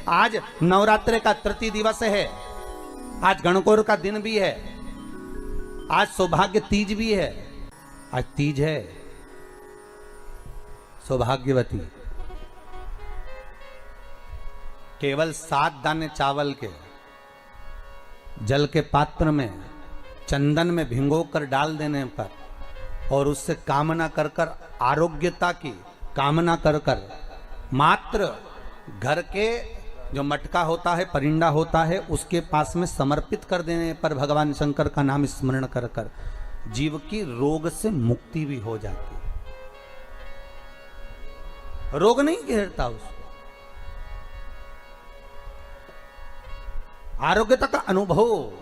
आज नवरात्रि का तृतीय दिवस है, आज गणगौर का दिन भी है, आज सौभाग्य तीज भी है। आज तीज है, सौभाग्यवती केवल 7 दाने चावल के जल के पात्र में चंदन में भिगो कर डाल देने पर और उससे कामना कर कर, आरोग्यता की कामना कर कर, मात्र घर के जो मटका होता है, परिंदा होता है, उसके पास में समर्पित कर देने पर भगवान शंकर का नाम स्मरण कर कर जीव की रोग से मुक्ति भी हो जाती है। रोग नहीं घेरता उसको, आरोग्यता का अनुभव,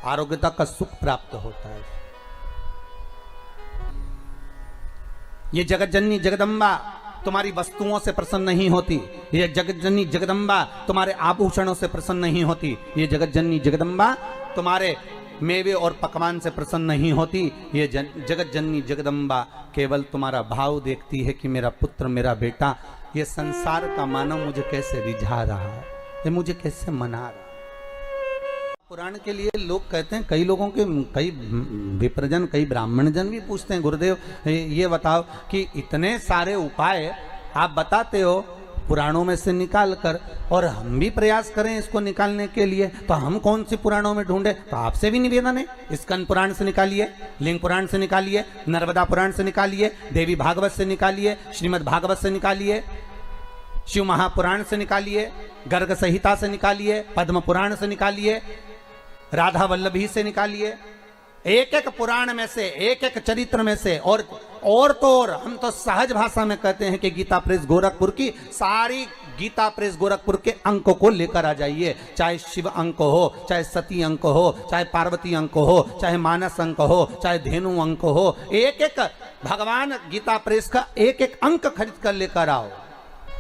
आरोग्यता का सुख प्राप्त होता है। ये जगत जननी जगदम्बा तुम्हारी वस्तुओं से प्रसन्न नहीं होती, ये जगत जननी जगदम्बा तुम्हारे आभूषणों से प्रसन्न नहीं होती, ये जगत जननी जगदम्बा तुम्हारे मेवे और पकवान से प्रसन्न नहीं होती, ये जगत जननी जगदम्बा केवल तुम्हारा भाव देखती है कि मेरा पुत्र, मेरा बेटा, ये संसार का मानव मुझे कैसे रिझा रहा है, ये मुझे कैसे मना रहा है। पुराण के लिए लोग कहते हैं, कई लोगों के, कई विप्रजन, कई ब्राह्मण जन भी पूछते हैं, गुरुदेव ये बताओ कि इतने सारे उपाय आप बताते हो पुराणों में से निकाल कर, और हम भी प्रयास करें इसको निकालने के लिए, तो हम कौन सी पुराणों में ढूंढे? तो आपसे भी निवेदन है, स्कंद पुराण से निकालिए, लिंग पुराण से निकालिए, नर्मदा पुराण से निकालिए, देवी भागवत से निकालिए, श्रीमद् भागवत से निकालिए, शिव महापुराण से निकालिए, गर्ग संहिता से निकालिए, पद्म पुराण से निकालिए, राधा वल्लभी से निकालिए, एक एक पुराण में से, एक एक चरित्र में से, और तो और हम तो सहज भाषा में कहते हैं कि गीता प्रेस गोरखपुर की सारी गीता प्रेस गोरखपुर के अंकों को लेकर आ जाइए, चाहे शिव अंक हो, चाहे सती अंक हो, चाहे पार्वती अंक हो, चाहे मानस अंक हो, चाहे धेनु अंक हो, एक एक भगवान गीता प्रेस का एक एक अंक खरीद कर लेकर आओ,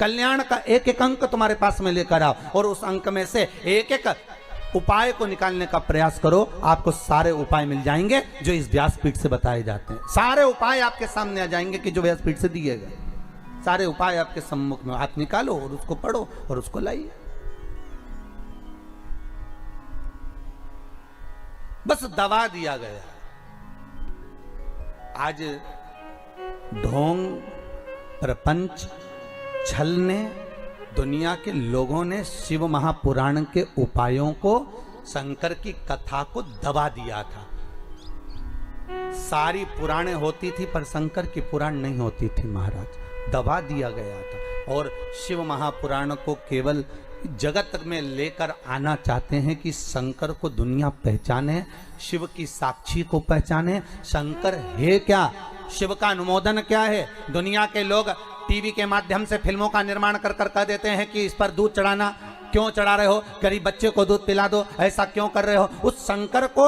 कल्याण का एक एक अंक तुम्हारे पास में लेकर आओ, और उस अंक में से एक एक उपाय को निकालने का प्रयास करो। आपको सारे उपाय मिल जाएंगे जो इस व्यासपीठ से बताए जाते हैं, सारे उपाय आपके सामने आ जाएंगे कि जो व्यासपीठ से दिए गए, सारे उपाय आपके सम्मुख में, आप निकालो और उसको पढ़ो और उसको लाइए। बस दबा दिया गया। आज ढोंग, प्रपंच, छल ने, दुनिया के लोगों ने शिव महापुराण के उपायों को, शंकर की कथा को दबा दिया था। सारी पुराणें होती थी पर शंकर की पुराण नहीं होती थी महाराज, दबा दिया गया था। और शिव महापुराण को केवल जगत में लेकर आना चाहते हैं कि शंकर को दुनिया पहचाने, शिव की साक्षी को पहचाने। शंकर है क्या, शिव का अनुमोदन क्या है? दुनिया के लोग टीवी के माध्यम से फिल्मों का निर्माण कर कर कह देते हैं कि इस पर दूध चढ़ाना, क्यों चढ़ा रहे हो, गरीब बच्चे को दूध पिला दो, ऐसा क्यों कर रहे हो? उस शंकर को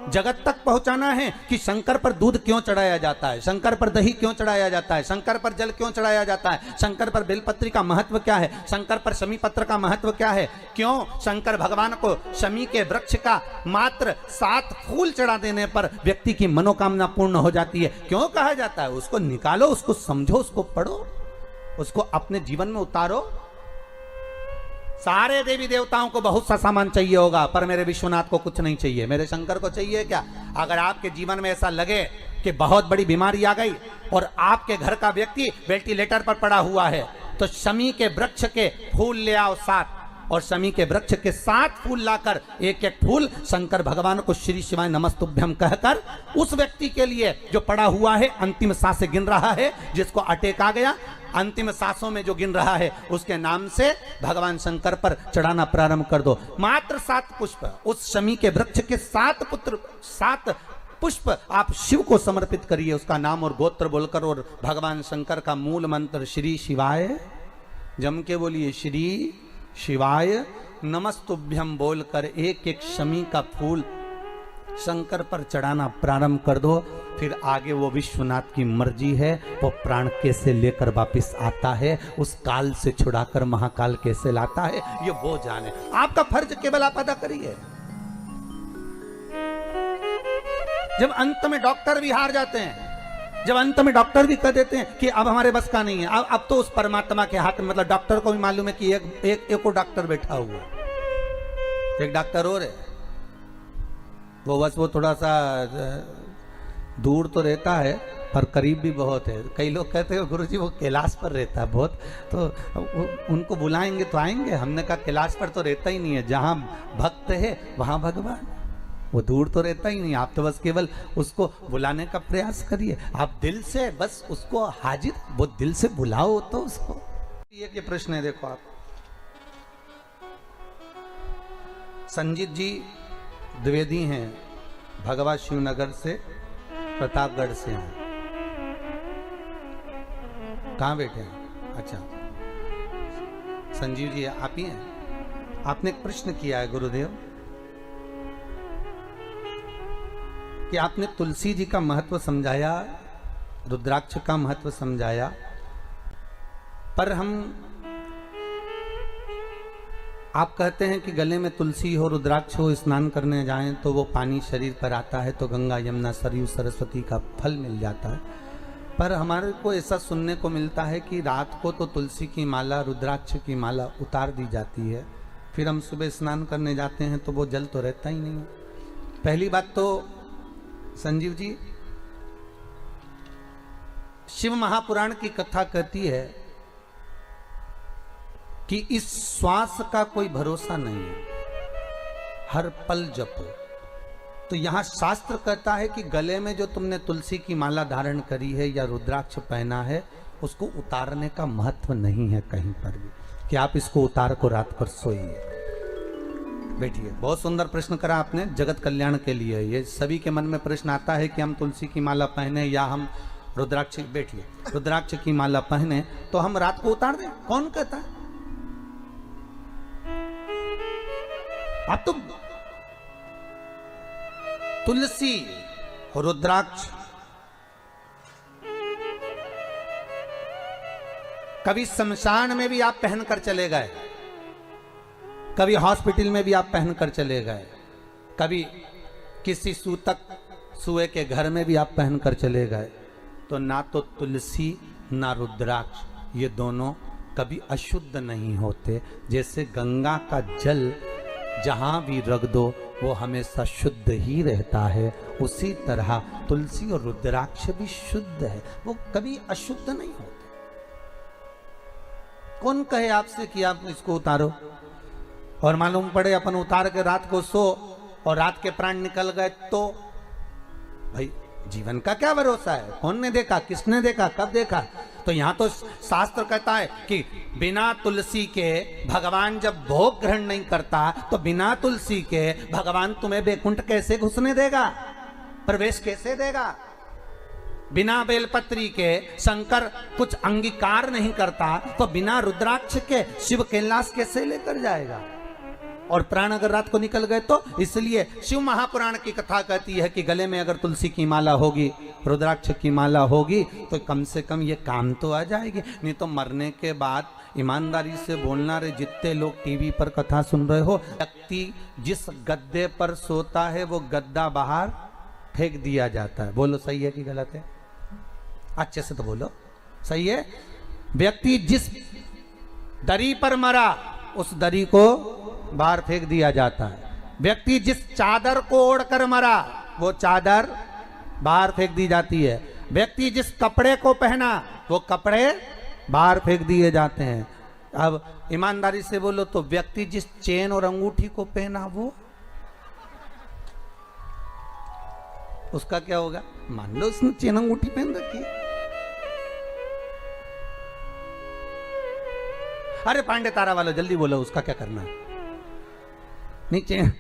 जगत तक पहुंचाना है कि शंकर पर दूध क्यों चढ़ाया जाता है, शंकर पर दही क्यों चढ़ाया जाता है, शंकर पर जल क्यों चढ़ाया जाता है, शंकर पर बेलपत्री का महत्व क्या है, शंकर पर शमी पत्र का महत्व क्या है, क्यों शंकर भगवान को शमी के वृक्ष का मात्र 7 फूल चढ़ा देने पर व्यक्ति की मनोकामना पूर्ण हो जाती है, क्यों कहा जाता है? उसको निकालो, उसको समझो, उसको पढ़ो, उसको अपने जीवन में उतारो। सारे देवी देवताओं को बहुत सा सामान चाहिए होगा, पर मेरे विश्वनाथ को कुछ नहीं चाहिए, मेरे शंकर को चाहिए क्या? अगर आपके जीवन में ऐसा लगे कि बहुत बड़ी बीमारी आ गई और आपके घर का व्यक्ति वेंटिलेटर पर पड़ा हुआ है, तो शमी के वृक्ष के फूल ले आओ 7, और शमी के वृक्ष के 7 फूल लाकर एक एक फूल शंकर भगवान को श्री शिवाय नमस्तुभ्यम कहकर उस व्यक्ति के लिए जो पड़ा हुआ है, अंतिम सांसें गिन रहा है, जिसको अटैक आ गया, अंतिम सांसों में जो गिन रहा है, उसके नाम से भगवान शंकर पर चढ़ाना प्रारंभ कर दो। मात्र 7 पुष्प, उस शमी के वृक्ष के 7 पुष्प आप शिव को समर्पित करिए, उसका नाम और गोत्र बोलकर, और भगवान शंकर का मूल मंत्र श्री शिवाय, जम के बोलिए श्री शिवाय नमस्तुभ्यम बोलकर एक एक शमी का फूल शंकर पर चढ़ाना प्रारंभ कर दो। फिर आगे वो विश्वनाथ की मर्जी है, वो प्राण कैसे लेकर वापस आता है, उस काल से छुड़ाकर महाकाल कैसे लाता है, ये वो जाने। आपका फर्ज केवल आप अदा करिए। जब अंत में डॉक्टर भी हार जाते हैं, जब अंत में डॉक्टर भी कह देते हैं कि अब हमारे बस का नहीं है, अब तो उस परमात्मा के हाथ में, मतलब डॉक्टर को भी मालूम है कि एक और डॉक्टर बैठा हुआ है, एक डॉक्टर और है, वो बस वो थोड़ा सा दूर तो रहता है पर करीब भी बहुत है। कई लोग कहते हैं गुरुजी वो कैलाश पर रहता है बहुत, तो उनको बुलाएंगे तो आएंगे। हमने कहा कैलाश पर तो रहता ही नहीं है, जहाँ भक्त है वहाँ भगवान, वो दूर तो रहता ही नहीं। आप तो बस केवल उसको बुलाने का प्रयास करिए, आप दिल से बस उसको हाजिर, वो दिल से बुलाओ तो उसको। ये प्रश्न है, देखो आप, संजीत जी द्विवेदी हैं, भगवा शिवनगर से, प्रतापगढ़ से हैं। कहाँ बैठे हैं? अच्छा, संजीव जी आप ही हैं। आपने एक प्रश्न किया है गुरुदेव कि आपने तुलसी जी का महत्व समझाया, रुद्राक्ष का महत्व समझाया, पर आप कहते हैं कि गले में तुलसी हो, रुद्राक्ष हो, स्नान करने जाएं तो वो पानी शरीर पर आता है तो गंगा यमुना सरयू सरस्वती का फल मिल जाता है। पर हमारे को ऐसा सुनने को मिलता है कि रात को तो तुलसी की माला, रुद्राक्ष की माला उतार दी जाती है, फिर हम सुबह स्नान करने जाते हैं तो वो जल तो रहता ही नहीं। पहली बात तो संजीव जी, शिव महापुराण की कथा कहती है कि इस श्वास का कोई भरोसा नहीं है, हर पल जपो। तो यहां शास्त्र कहता है कि गले में जो तुमने तुलसी की माला धारण करी है या रुद्राक्ष पहना है, उसको उतारने का महत्व नहीं है कहीं पर भी, कि आप इसको उतार को रात पर सोइए। बैठिए, बहुत सुंदर प्रश्न करा आपने, जगत कल्याण के लिए। ये सभी के मन में प्रश्न आता है कि हम तुलसी की माला पहने या हम रुद्राक्ष, बैठिए, रुद्राक्ष की माला पहने तो हम रात को उतार दें? कौन कहता है? आप तो तुलसी, रुद्राक्ष कभी शमशान में भी आप पहनकर चले गए, कभी हॉस्पिटल में भी आप पहनकर चले गए, कभी किसी सूतक सुए के घर में भी आप पहनकर चले गए, तो ना तो तुलसी ना रुद्राक्ष ये दोनों कभी अशुद्ध नहीं होते। जैसे गंगा का जल जहां भी रख दो वो हमेशा शुद्ध ही रहता है, उसी तरह तुलसी और रुद्राक्ष भी शुद्ध है, वो कभी अशुद्ध नहीं होते। कौन कहे आपसे कि आप इसको उतारो और मालूम पड़े अपन उतार के रात को सो और रात के प्राण निकल गए तो भाई जीवन का क्या भरोसा है? कौन ने देखा, किसने देखा, कब देखा? तो यहां तो शास्त्र कहता है कि बिना तुलसी के भगवान जब भोग ग्रहण नहीं करता तो बिना तुलसी के भगवान तुम्हें वैकुंठ कैसे घुसने देगा, प्रवेश कैसे देगा? बिना बेलपत्री के शंकर कुछ अंगीकार नहीं करता तो बिना रुद्राक्ष के शिव कैलाश कैसे लेकर जाएगा? और प्राण अगर रात को निकल गए तो इसलिए शिव महापुराण की कथा कहती है कि गले में अगर तुलसी की माला होगी, रुद्राक्ष की माला होगी तो कम से कम ये काम तो आ जाएगी। नहीं तो मरने के बाद ईमानदारी से बोलना रे, जितने लोग टीवी पर कथा सुन रहे हो, व्यक्ति जिस गद्दे पर सोता है वो गद्दा बाहर फेंक दिया जाता है। बोलो सही है कि गलत है? अच्छे से तो बोलो, सही है। व्यक्ति जिस दरी पर मरा उस दरी को बाहर फेंक दिया जाता है। व्यक्ति जिस चादर को ओढ़कर मरा वो चादर बाहर फेंक दी जाती है। व्यक्ति जिस कपड़े को पहना वो कपड़े बाहर फेंक दिए जाते हैं। अब ईमानदारी से बोलो तो व्यक्ति जिस चेन और अंगूठी को पहना वो, उसका क्या होगा? मान लो उसने चेन अंगूठी पहन रखी है, अरे पांडे तारा वाला जल्दी बोलो उसका क्या करना? नहीं, चेन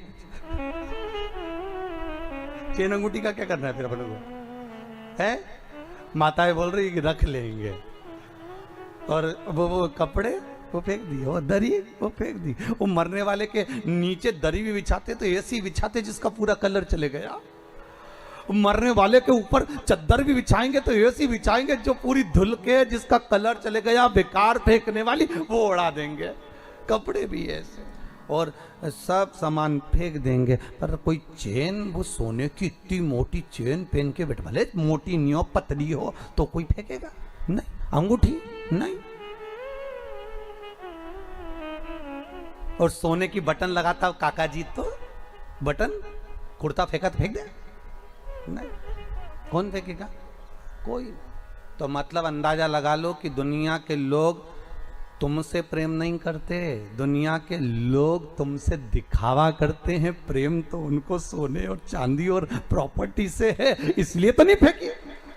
अंगूठी का क्या करना है फिर अपन को? है माताएं बोल रही है कि रख लेंगे, और वो कपड़े वो फेंक दिए, वो दरी वो फेंक दी। वो मरने वाले के नीचे दरी भी बिछाते तो ऐसी बिछाते जिसका पूरा कलर चले गया। मरने वाले के ऊपर चद्दर भी बिछाएंगे तो ऐसी बिछाएंगे जो पूरी धुल के जिसका कलर चले गया, बेकार फेंकने वाली वो उड़ा देंगे। कपड़े भी ऐसे, और सब सामान फेंक देंगे। पर कोई चेन, वो सोने की इतनी मोटी चेन पहन के बैठ, भले मोटी नहीं हो पतली हो तो कोई फेंकेगा नहीं, अंगूठी नहीं। और सोने की बटन लगाता काका जी तो बटन कुर्ता फेंका तो फेंक दे नहीं, कौन फेंकेगा? कोई। तो मतलब अंदाजा लगा लो कि दुनिया के लोग तुमसे प्रेम नहीं करते, दुनिया के लोग तुमसे दिखावा करते हैं। प्रेम तो उनको सोने और चांदी और प्रॉपर्टी से है, इसलिए तो नहीं फेंकी,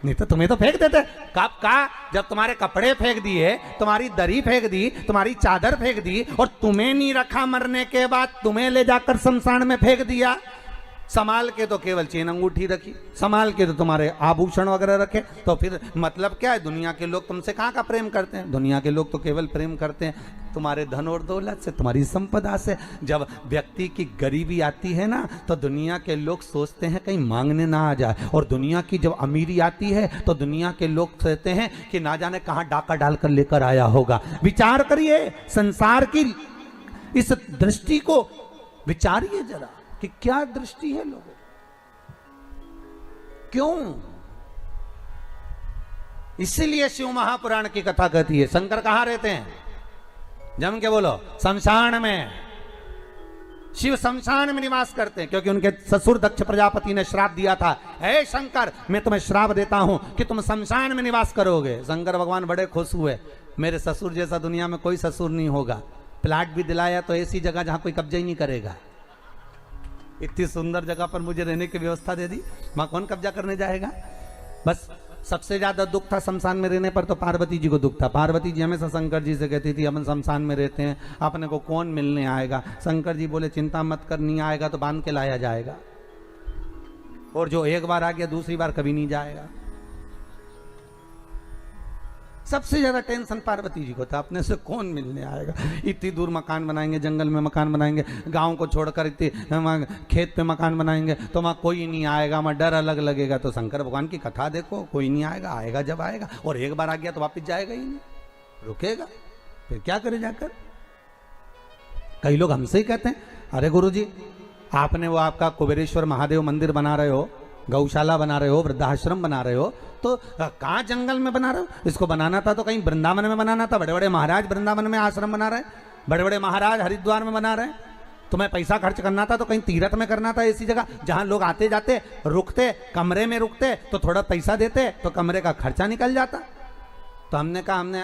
नहीं तो तुम्हें तो फेंक देते। कब का? जब तुम्हारे कपड़े फेंक दिए, तुम्हारी दरी फेंक दी, तुम्हारी चादर फेंक दी, और तुम्हें नहीं रखा मरने के बाद, तुम्हें ले जाकर शमशान में फेंक दिया। संभाल के तो केवल चेन अंगूठी रखी, संभाल के तो तुम्हारे आभूषण वगैरह रखे। तो फिर मतलब क्या है? दुनिया के लोग तुमसे कहाँ का प्रेम करते हैं? दुनिया के लोग तो केवल प्रेम करते हैं तुम्हारे धन और दौलत से, तुम्हारी संपदा से। जब व्यक्ति की गरीबी आती है ना, तो दुनिया के लोग सोचते हैं कहीं मांगने ना आ जाए, और दुनिया की जब अमीरी आती है तो दुनिया के लोग सोचते हैं कि ना जाने कहाँ डाका डालकर लेकर आया होगा। विचार करिए, संसार की इस दृष्टि को विचारिए जरा कि क्या दृष्टि है लोगों, क्यों? इसीलिए शिव महापुराण की कथा कहती है शंकर कहां रहते हैं? जम के बोलो, शमशान में। शिव शमशान में निवास करते हैं क्योंकि उनके ससुर दक्ष प्रजापति ने श्राप दिया था, हे शंकर मैं तुम्हें श्राप देता हूं कि तुम शमशान में निवास करोगे। शंकर भगवान बड़े खुश हुए, मेरे ससुर जैसा दुनिया में कोई ससुर नहीं होगा। प्लाट भी दिलाया तो ऐसी जगह जहां कोई कब्जा ही नहीं करेगा। इतनी सुंदर जगह पर मुझे रहने की व्यवस्था दे दी, वहां कौन कब्जा करने जाएगा? बस सबसे ज्यादा दुख था शमशान में रहने पर तो पार्वती जी को दुख था। पार्वती जी हमेशा शंकर जी से कहती थी अपन शमशान में रहते हैं, अपने को कौन मिलने आएगा? शंकर जी बोले चिंता मत कर, नहीं आएगा तो बांध के लाया जाएगा, और जो एक बार आ गया दूसरी बार कभी नहीं जाएगा। सबसे ज्यादा टेंशन पार्वती जी को था, अपने से कौन मिलने आएगा? इतनी दूर मकान बनाएंगे, जंगल में मकान बनाएंगे, गांव को छोड़कर इतनी खेत पे मकान बनाएंगे तो वहां कोई नहीं आएगा, वहां डर अलग लगेगा। तो शंकर भगवान की कथा देखो, कोई नहीं आएगा, आएगा जब आएगा, और एक बार आ गया तो वापस जाएगा ही नहीं, रुकेगा, फिर क्या करे जाकर? कई लोग हमसे ही कहते हैं, अरे गुरुजी आपने वो आपका कुबेरेश्वर महादेव मंदिर बना रहे हो, गौशाला बना रहे हो, वृद्धाश्रम बना रहे हो, तो कहाँ जंगल में बना रहे हो? इसको बनाना था तो कहीं वृंदावन में बनाना था। बड़े बड़े महाराज वृंदावन में आश्रम बना रहे हैं, बड़े बड़े महाराज हरिद्वार में बना रहे हैं। तुम्हें पैसा खर्च करना था तो कहीं तीर्थ में करना था, ऐसी जगह जहां लोग आते जाते रुकते, कमरे में रुकते तो थोड़ा पैसा देते तो कमरे का खर्चा निकल जाता। तो हमने कहा हमने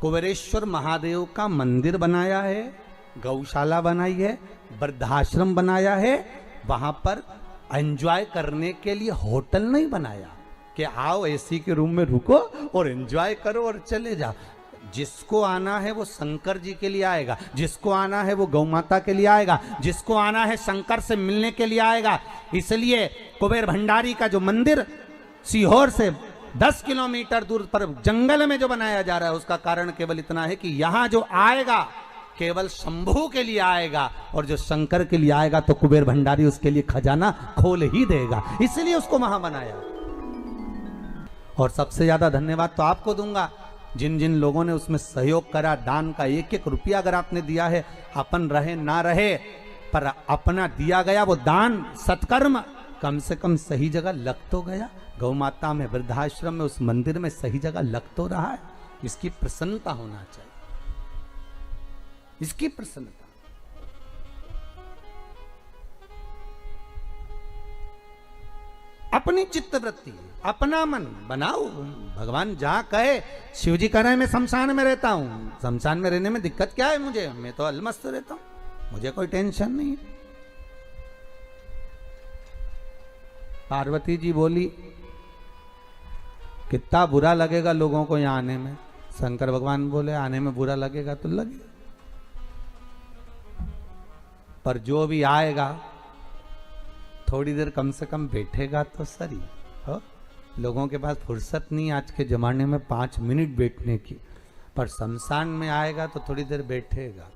कुबेरेश्वर महादेव का मंदिर बनाया है, गौशाला बनाई है, वृद्धाश्रम बनाया है, वहां पर एंजॉय करने के लिए होटल नहीं बनाया कि आओ एसी के रूम में रुको और एंजॉय करो और चले जाओ। जिसको आना है वो शंकर जी के लिए आएगा, जिसको आना है वो गौ माता के लिए आएगा, जिसको आना है शंकर से मिलने के लिए आएगा। इसलिए कुबेर भंडारी का जो मंदिर सीहोर से 10 किलोमीटर दूर पर जंगल में जो बनाया जा रहा है, उसका कारण केवल इतना है कि यहां जो आएगा केवल शंभू के लिए आएगा, और जो शंकर के लिए आएगा तो कुबेर भंडारी उसके लिए खजाना खोल ही देगा, इसलिए उसको वहां बनाया। और सबसे ज्यादा धन्यवाद तो आपको दूंगा जिन जिन लोगों ने उसमें सहयोग करा। दान का एक एक रुपया अगर आपने दिया है, अपन रहे ना रहे पर अपना दिया गया वो दान सत्कर्म कम से कम सही जगह लग तो गया। गौ माता में, वृद्धाश्रम में, उस मंदिर में सही जगह लग तो रहा है। इसकी प्रसन्नता होना चाहिए, इसकी प्रसन्नता। अपनी चित्तवृत्ति, अपना मन बनाओ। भगवान जहां कहे, शिव जी कह रहे हैं मैं शमशान में रहता हूं, शमशान में रहने में दिक्कत क्या है मुझे? मैं तो अलमस्त रहता हूं, मुझे कोई टेंशन नहीं है। पार्वती जी बोली कितना बुरा लगेगा लोगों को यहां आने में। शंकर भगवान बोले आने में बुरा लगेगा तो लगे, पर जो भी आएगा थोड़ी देर कम से कम बैठेगा तो सही हो। लोगों के पास फुर्सत नहीं आज के जमाने में 5 मिनट बैठने की, पर शमशान में आएगा तो थोड़ी देर बैठेगा।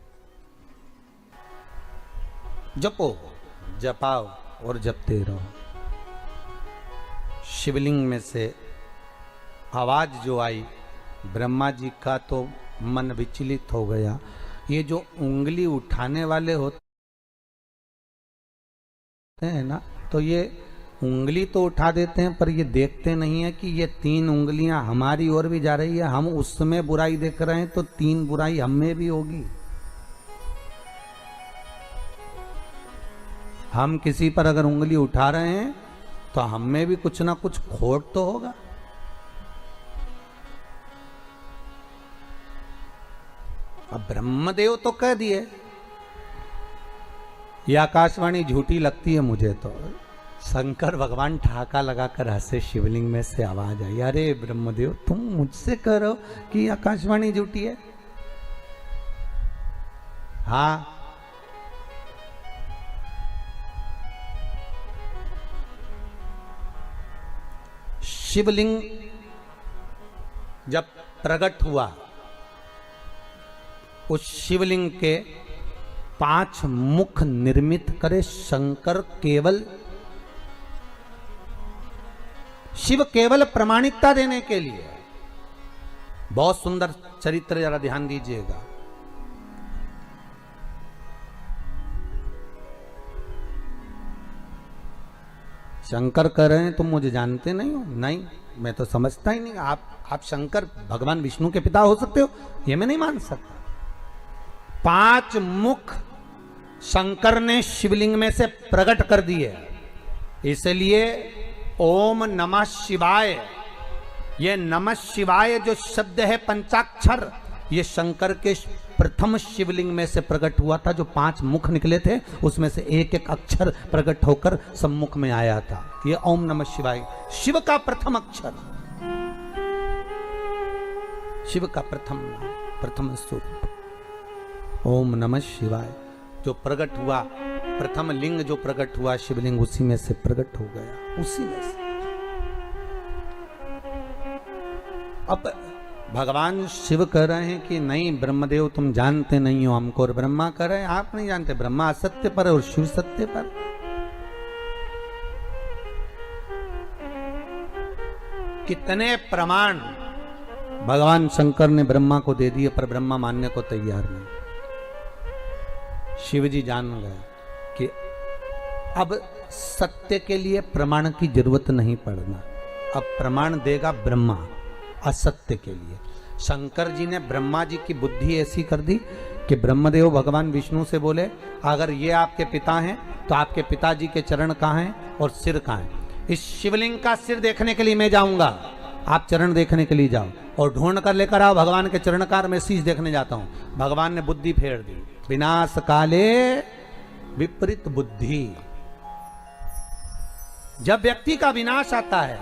जपो, जपाओ और जपते रहो। शिवलिंग में से आवाज जो आई, ब्रह्मा जी का तो मन विचलित हो गया। ये जो उंगली उठाने वाले होते हैं ना, तो ये उंगली तो उठा देते हैं पर ये देखते नहीं है कि ये 3 उंगलियां हमारी ओर भी जा रही है, हम उसमें बुराई देख रहे हैं तो 3 बुराई हम में भी होगी। हम किसी पर अगर उंगली उठा रहे हैं तो हम में भी कुछ ना कुछ खोट तो होगा। अब ब्रह्मदेव तो कह दिए, ये आकाशवाणी झूठी लगती है मुझे तो। शंकर भगवान ठहाका लगाकर हंसे, शिवलिंग में से आवाज आई, अरे ब्रह्मदेव तुम मुझसे कह रहे हो कि आकाशवाणी झूठी है? हाँ, शिवलिंग जब प्रकट हुआ, उस शिवलिंग के 5 मुख निर्मित करे शंकर। केवल शिव केवल प्रामाणिकता देने के लिए। बहुत सुंदर चरित्र, जरा ध्यान दीजिएगा। शंकर कह रहे हैं तुम मुझे जानते नहीं हो? नहीं, मैं तो समझता ही नहीं। आप शंकर भगवान विष्णु के पिता हो सकते हो, ये मैं नहीं मान सकता। 5 मुख शंकर ने शिवलिंग में से प्रकट कर दिए, इसलिए ओम नमः शिवाय, ये नमः शिवाय जो शब्द है पंचाक्षर, ये शंकर के प्रथम शिवलिंग में से प्रकट हुआ था। जो 5 मुख निकले थे उसमें से एक एक अक्षर प्रकट होकर सम्मुख में आया था। ये ओम नमः शिवाय शिव का प्रथम अक्षर, शिव का प्रथम स्वरूप ओम नमः शिवाय जो प्रकट हुआ, प्रथम लिंग जो प्रकट हुआ शिवलिंग, उसी में से प्रकट हो गया, उसी में से। अब भगवान शिव कह रहे हैं कि नहीं ब्रह्मदेव तुम जानते नहीं हो हमको, और ब्रह्मा कह रहे हैं आप नहीं जानते, ब्रह्मा असत्य पर और शिव सत्य पर। कितने प्रमाण भगवान शंकर ने ब्रह्मा को दे दिए, पर ब्रह्मा मानने को तैयार नहीं। शिव जी जान गए कि अब सत्य के लिए प्रमाण की जरूरत नहीं पड़ना, अब प्रमाण देगा ब्रह्मा असत्य के लिए। शंकर जी ने ब्रह्मा जी की बुद्धि ऐसी कर दी कि ब्रह्मदेव भगवान विष्णु से बोले अगर ये आपके पिता हैं तो आपके पिताजी के चरण कहाँ हैं और सिर कहाँ है? इस शिवलिंग का सिर देखने के लिए मैं जाऊंगा, आप चरण देखने के लिए जाओ और ढूंढ कर लेकर आओ भगवान के चरणकार, मैं शीश देखने जाता हूं। भगवान ने बुद्धि फेर दी, विनाश काले विपरीत बुद्धि। जब व्यक्ति का विनाश आता है,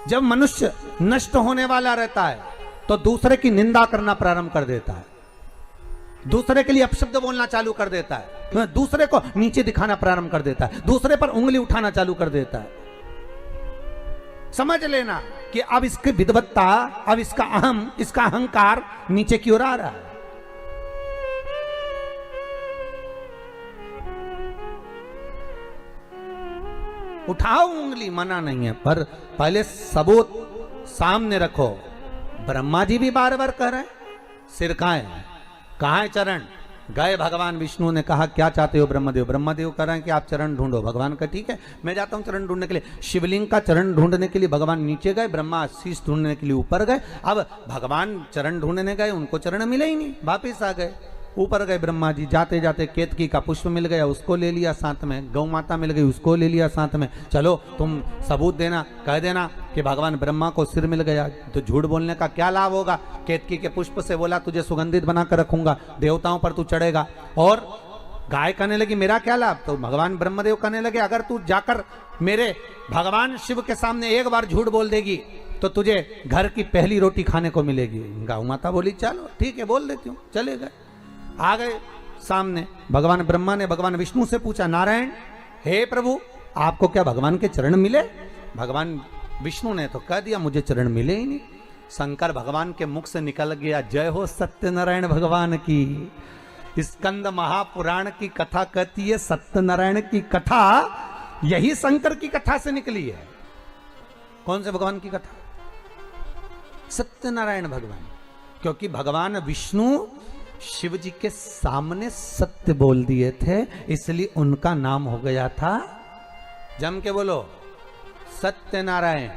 जब मनुष्य नष्ट होने वाला रहता है, तो दूसरे की निंदा करना प्रारंभ कर देता है, दूसरे के लिए अपशब्द बोलना चालू कर देता है, दूसरे को नीचे दिखाना प्रारंभ कर देता है, दूसरे पर उंगली उठाना चालू कर देता है। समझ लेना कि अब इसकी विद्वत्ता, अब इसका अहम, इसका अहंकार नीचे की ओर आ रहा है। उठाओ उंगली, मना नहीं है, पर पहले सबूत सामने रखो। ब्रह्मा जी भी बार बार कह रहे हैं सिर कहाँ है चरण? गए भगवान विष्णु ने कहा क्या चाहते हो ब्रह्मदेव? ब्रह्मदेव कह रहे हैं कि आप चरण ढूंढो। भगवान का ठीक है, मैं जाता हूं चरण ढूंढने के लिए। शिवलिंग का चरण ढूंढने के लिए भगवान नीचे गए, ब्रह्मा शीश ढूंढने के लिए ऊपर गए। अब भगवान चरण ढूंढने गए, उनको चरण मिले ही नहीं, वापिस आ गए। ऊपर गए ब्रह्मा जी, जाते जाते केतकी का पुष्प मिल गया, उसको ले लिया साथ में, गौ माता मिल गई, उसको ले लिया साथ में। चलो तुम सबूत देना, कह देना कि भगवान ब्रह्मा को सिर मिल गया, तो झूठ बोलने का क्या लाभ होगा? केतकी के पुष्प से बोला तुझे सुगंधित बनाकर रखूंगा, देवताओं पर तू चढ़ेगा। और गाय कहने लगी मेरा क्या लाभ? तो भगवान ब्रह्मदेव कहने लगे अगर तू जाकर मेरे भगवान शिव के सामने एक बार झूठ बोल देगी तो तुझे घर की पहली रोटी खाने को मिलेगी। गौ माता बोली चलो ठीक है बोल देती हूँ। चले गए, आ गए सामने। भगवान ब्रह्मा ने भगवान विष्णु से पूछा नारायण हे प्रभु आपको क्या भगवान के चरण मिले? भगवान विष्णु ने तो कह दिया मुझे चरण मिले ही नहीं। शंकर भगवान के मुख से निकल गया जय हो सत्यनारायण भगवान की। स्कंद महापुराण की कथा कहती है सत्यनारायण की कथा यही शंकर की कथा से निकली है। कौन से भगवान की कथा? सत्यनारायण भगवान। क्योंकि भगवान विष्णु शिव जी के सामने सत्य बोल दिए थे, इसलिए उनका नाम हो गया था, जम के बोलो, सत्यनारायण।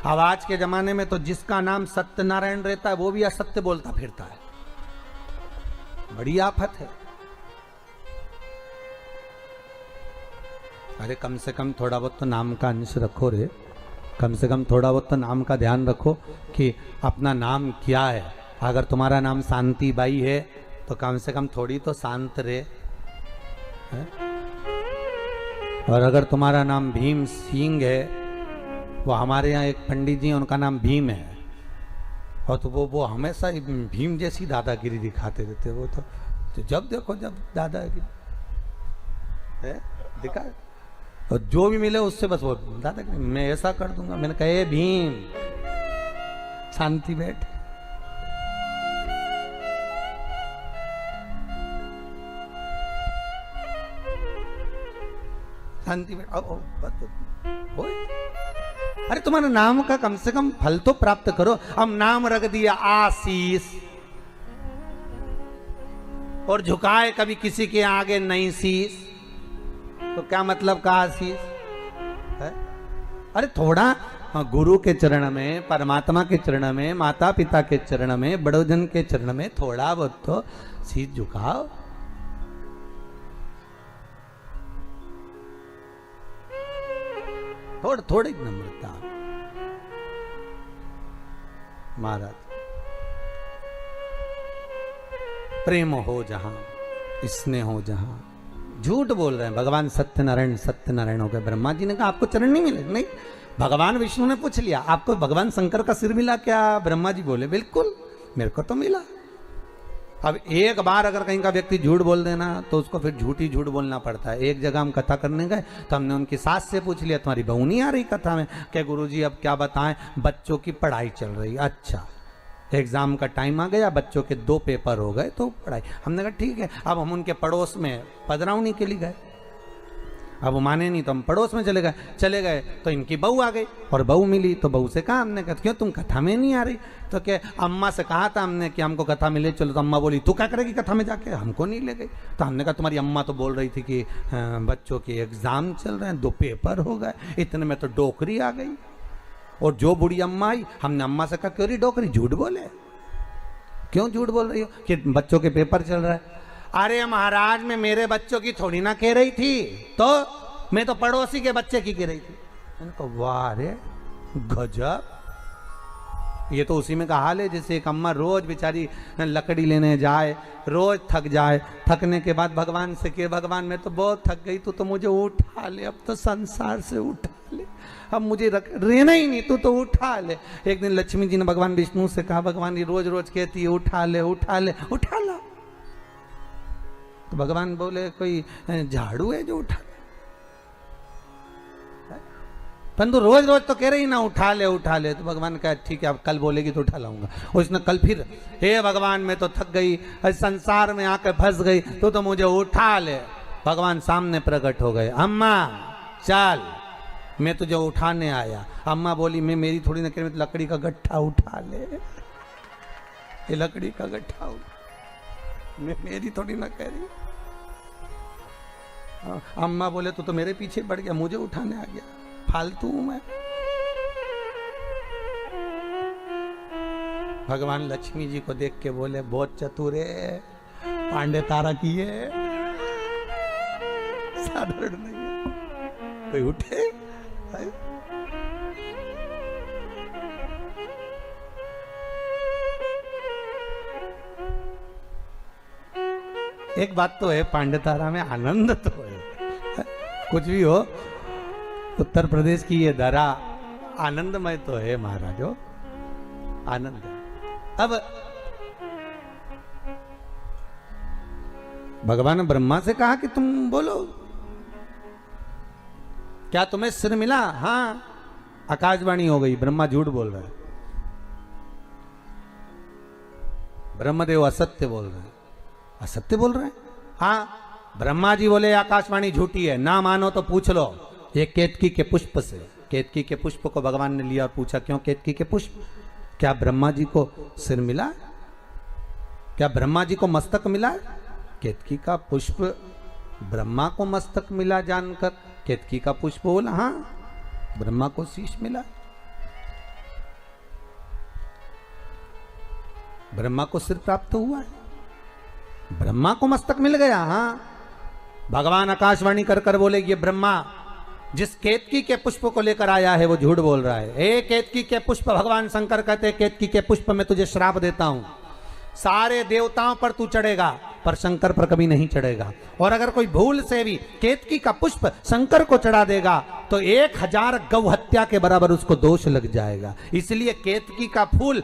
अब आज के जमाने में तो जिसका नाम सत्यनारायण रहता है वो भी असत्य बोलता फिरता है, बड़ी आफत है। अरे कम से कम थोड़ा बहुत तो नाम का अंश रखो रे, कम से कम थोड़ा बहुत तो नाम का ध्यान रखो कि अपना नाम क्या है। अगर तुम्हारा नाम शांति बाई है तो कम से कम थोड़ी तो शांत रहे है? और अगर तुम्हारा नाम भीम सिंह है, वो हमारे यहाँ एक पंडित जी हैं, उनका नाम भीम है, और तो वो हमेशा भीम जैसी दादागिरी दिखाते रहते। वो तो जब देखो जब दादागिरी है दिखा, और जो भी मिले उससे बस वो दादागिरी, मैं ऐसा कर दूंगा। मैंने कहा भीम शांति बैठ। शांति बैठ। अरे तुम्हारे नाम का कम से कम फल तो प्राप्त करो। अब नाम रख दिया आशीष, और झुकाए कभी किसी के आगे नहीं शीश, तो क्या मतलब का आशीष है? अरे थोड़ा गुरु के चरण में, परमात्मा के चरण में, माता पिता के चरण में, बड़ोजन के चरण में थोड़ा बहुत तो शीश झुकाओ। थोड़ी नम्रता। महाराज प्रेम हो जहां, स्नेह हो जहां। झूठ बोल रहे हैं, भगवान सत्यनारायण सत्यनारायण हो गए। ब्रह्मा जी ने कहा आपको चरण नहीं मिले? नहीं। भगवान विष्णु ने पूछ लिया आपको भगवान शंकर का सिर मिला क्या? ब्रह्मा जी बोले बिल्कुल मेरे को तो मिला। अब एक बार अगर कहीं का व्यक्ति झूठ बोल देना तो उसको फिर झूठी झूठ बोलना पड़ता है। एक जगह हम कथा करने गए तो हमने उनकी सास से पूछ लिया तुम्हारी बहू नहीं आ रही कथा में? क्या गुरुजी अब क्या बताएं, बच्चों की पढ़ाई चल रही। अच्छा, एग्जाम का टाइम आ गया, बच्चों के 2 पेपर हो गए तो पढ़ाई। हमने कहा ठीक है। अब हम उनके पड़ोस में पधरावनी के लिए गए, अब वो माने नहीं तो हम पड़ोस में चले गए तो इनकी बहू आ गई और बहू मिली तो बहू से कहा हमने, कहा क्यों तुम कथा में नहीं आ रही? तो क्या अम्मा से कहा था हमने कि हमको कथा में ले चलो, तो अम्मा बोली तू क्या करेगी कथा में जाके, हमको नहीं ले गई। तो हमने कहा तुम्हारी अम्मा तो बोल रही थी कि बच्चों के एग्जाम चल रहे हैं, 2 पेपर हो गए, इतने में तो डोकरी आ गई। और जो बूढ़ी अम्मा आई, हमने अम्मा से कहा क्यों डोकरी झूठ बोले, क्यों झूठ बोल रही हो कि बच्चों के पेपर चल रहा है? अरे महाराज मैं मेरे बच्चों की थोड़ी ना कह रही थी, तो मैं तो पड़ोसी के बच्चे की कह रही थी। मैंने कहा वाह रे गजब, ये तो उसी में का हाल है जैसे एक अम्मा रोज बेचारी लकड़ी लेने जाए, रोज थक जाए, थकने के बाद भगवान से कहे भगवान मैं तो बहुत थक गई, तू तो मुझे उठा ले, अब तो संसार से उठा ले, अब मुझे रहना ही नहीं, तू तो उठा ले। एक दिन लक्ष्मी जी ने भगवान विष्णु से कहा भगवान ये रोज रोज कहती है उठा ले उठा ले, उठा ला। तो भगवान बोले कोई झाड़ू है जो उठा ले? परंतु रोज रोज तो कह रही ना उठा ले उठा ले। तो भगवान कहा ठीक है अब कल बोलेगी तो उठा लाऊंगा। उसने कल फिर हे भगवान मैं तो थक गई, संसार में आकर फंस गई, तो मुझे उठा ले। भगवान सामने प्रकट हो गए, अम्मा चल मैं तुझे उठाने आया। अम्मा बोली मैं मेरी थोड़ी ना कह रही, लकड़ी का गट्ठा उठा ले, ये लकड़ी का गट्ठा उठा, मैं मेरी थोड़ी ना कह रही। अम्मा बोले तू तो मेरे पीछे बढ़ गया, मुझे उठाने आ गया, फालतू हूं मैं। भगवान लक्ष्मी जी को देख के बोले बहुत चतुर है, पांडे तारा की है, साधारण नहीं है। कोई उठे एक बात तो है, पांडे तारा में आनंद तो है, कुछ भी हो उत्तर प्रदेश की ये धरा आनंदमय तो है महाराजो, आनंद। अब भगवान ब्रह्मा से कहा कि तुम बोलो क्या तुम्हें सिर मिला? हाँ, आकाशवाणी हो गई, ब्रह्मा झूठ बोल रहा है, ब्रह्मदेव असत्य बोल रहे हैं। असत्य बोल रहे हैं? हाँ, ब्रह्मा जी बोले आकाशवाणी झूठी है, ना मानो तो पूछ लो ये केतकी के पुष्प से। केतकी के पुष्प को भगवान ने लिया और पूछा क्यों केतकी के पुष्प? क्या ब्रह्मा जी को सिर मिला? क्या ब्रह्मा जी को मस्तक मिला? केतकी का पुष्प ब्रह्मा को मस्तक मिला जानकर केतकी का पुष्प बोला हाँ, ब्रह्मा को शीश मिला। ब्रह्मा को सिर प्राप्त हुआ है, ब्रह्मा को मस्तक मिल गया। हाँ, भगवान आकाशवाणी कर कर बोले ये ब्रह्मा जिस केतकी के पुष्प को लेकर आया है वो झूठ बोल रहा है। ए केतकी के पुष्प, भगवान शंकर कहते हैं केतकी के पुष्प में तुझे श्राप देता हूं, सारे देवताओं पर तू चढ़ेगा पर शंकर पर कभी नहीं चढ़ेगा। और अगर कोई भूल से भी केतकी का पुष्प शंकर को चढ़ा देगा तो 1000 गौ हत्या के बराबर उसको दोष लग जाएगा। इसलिए केतकी का फूल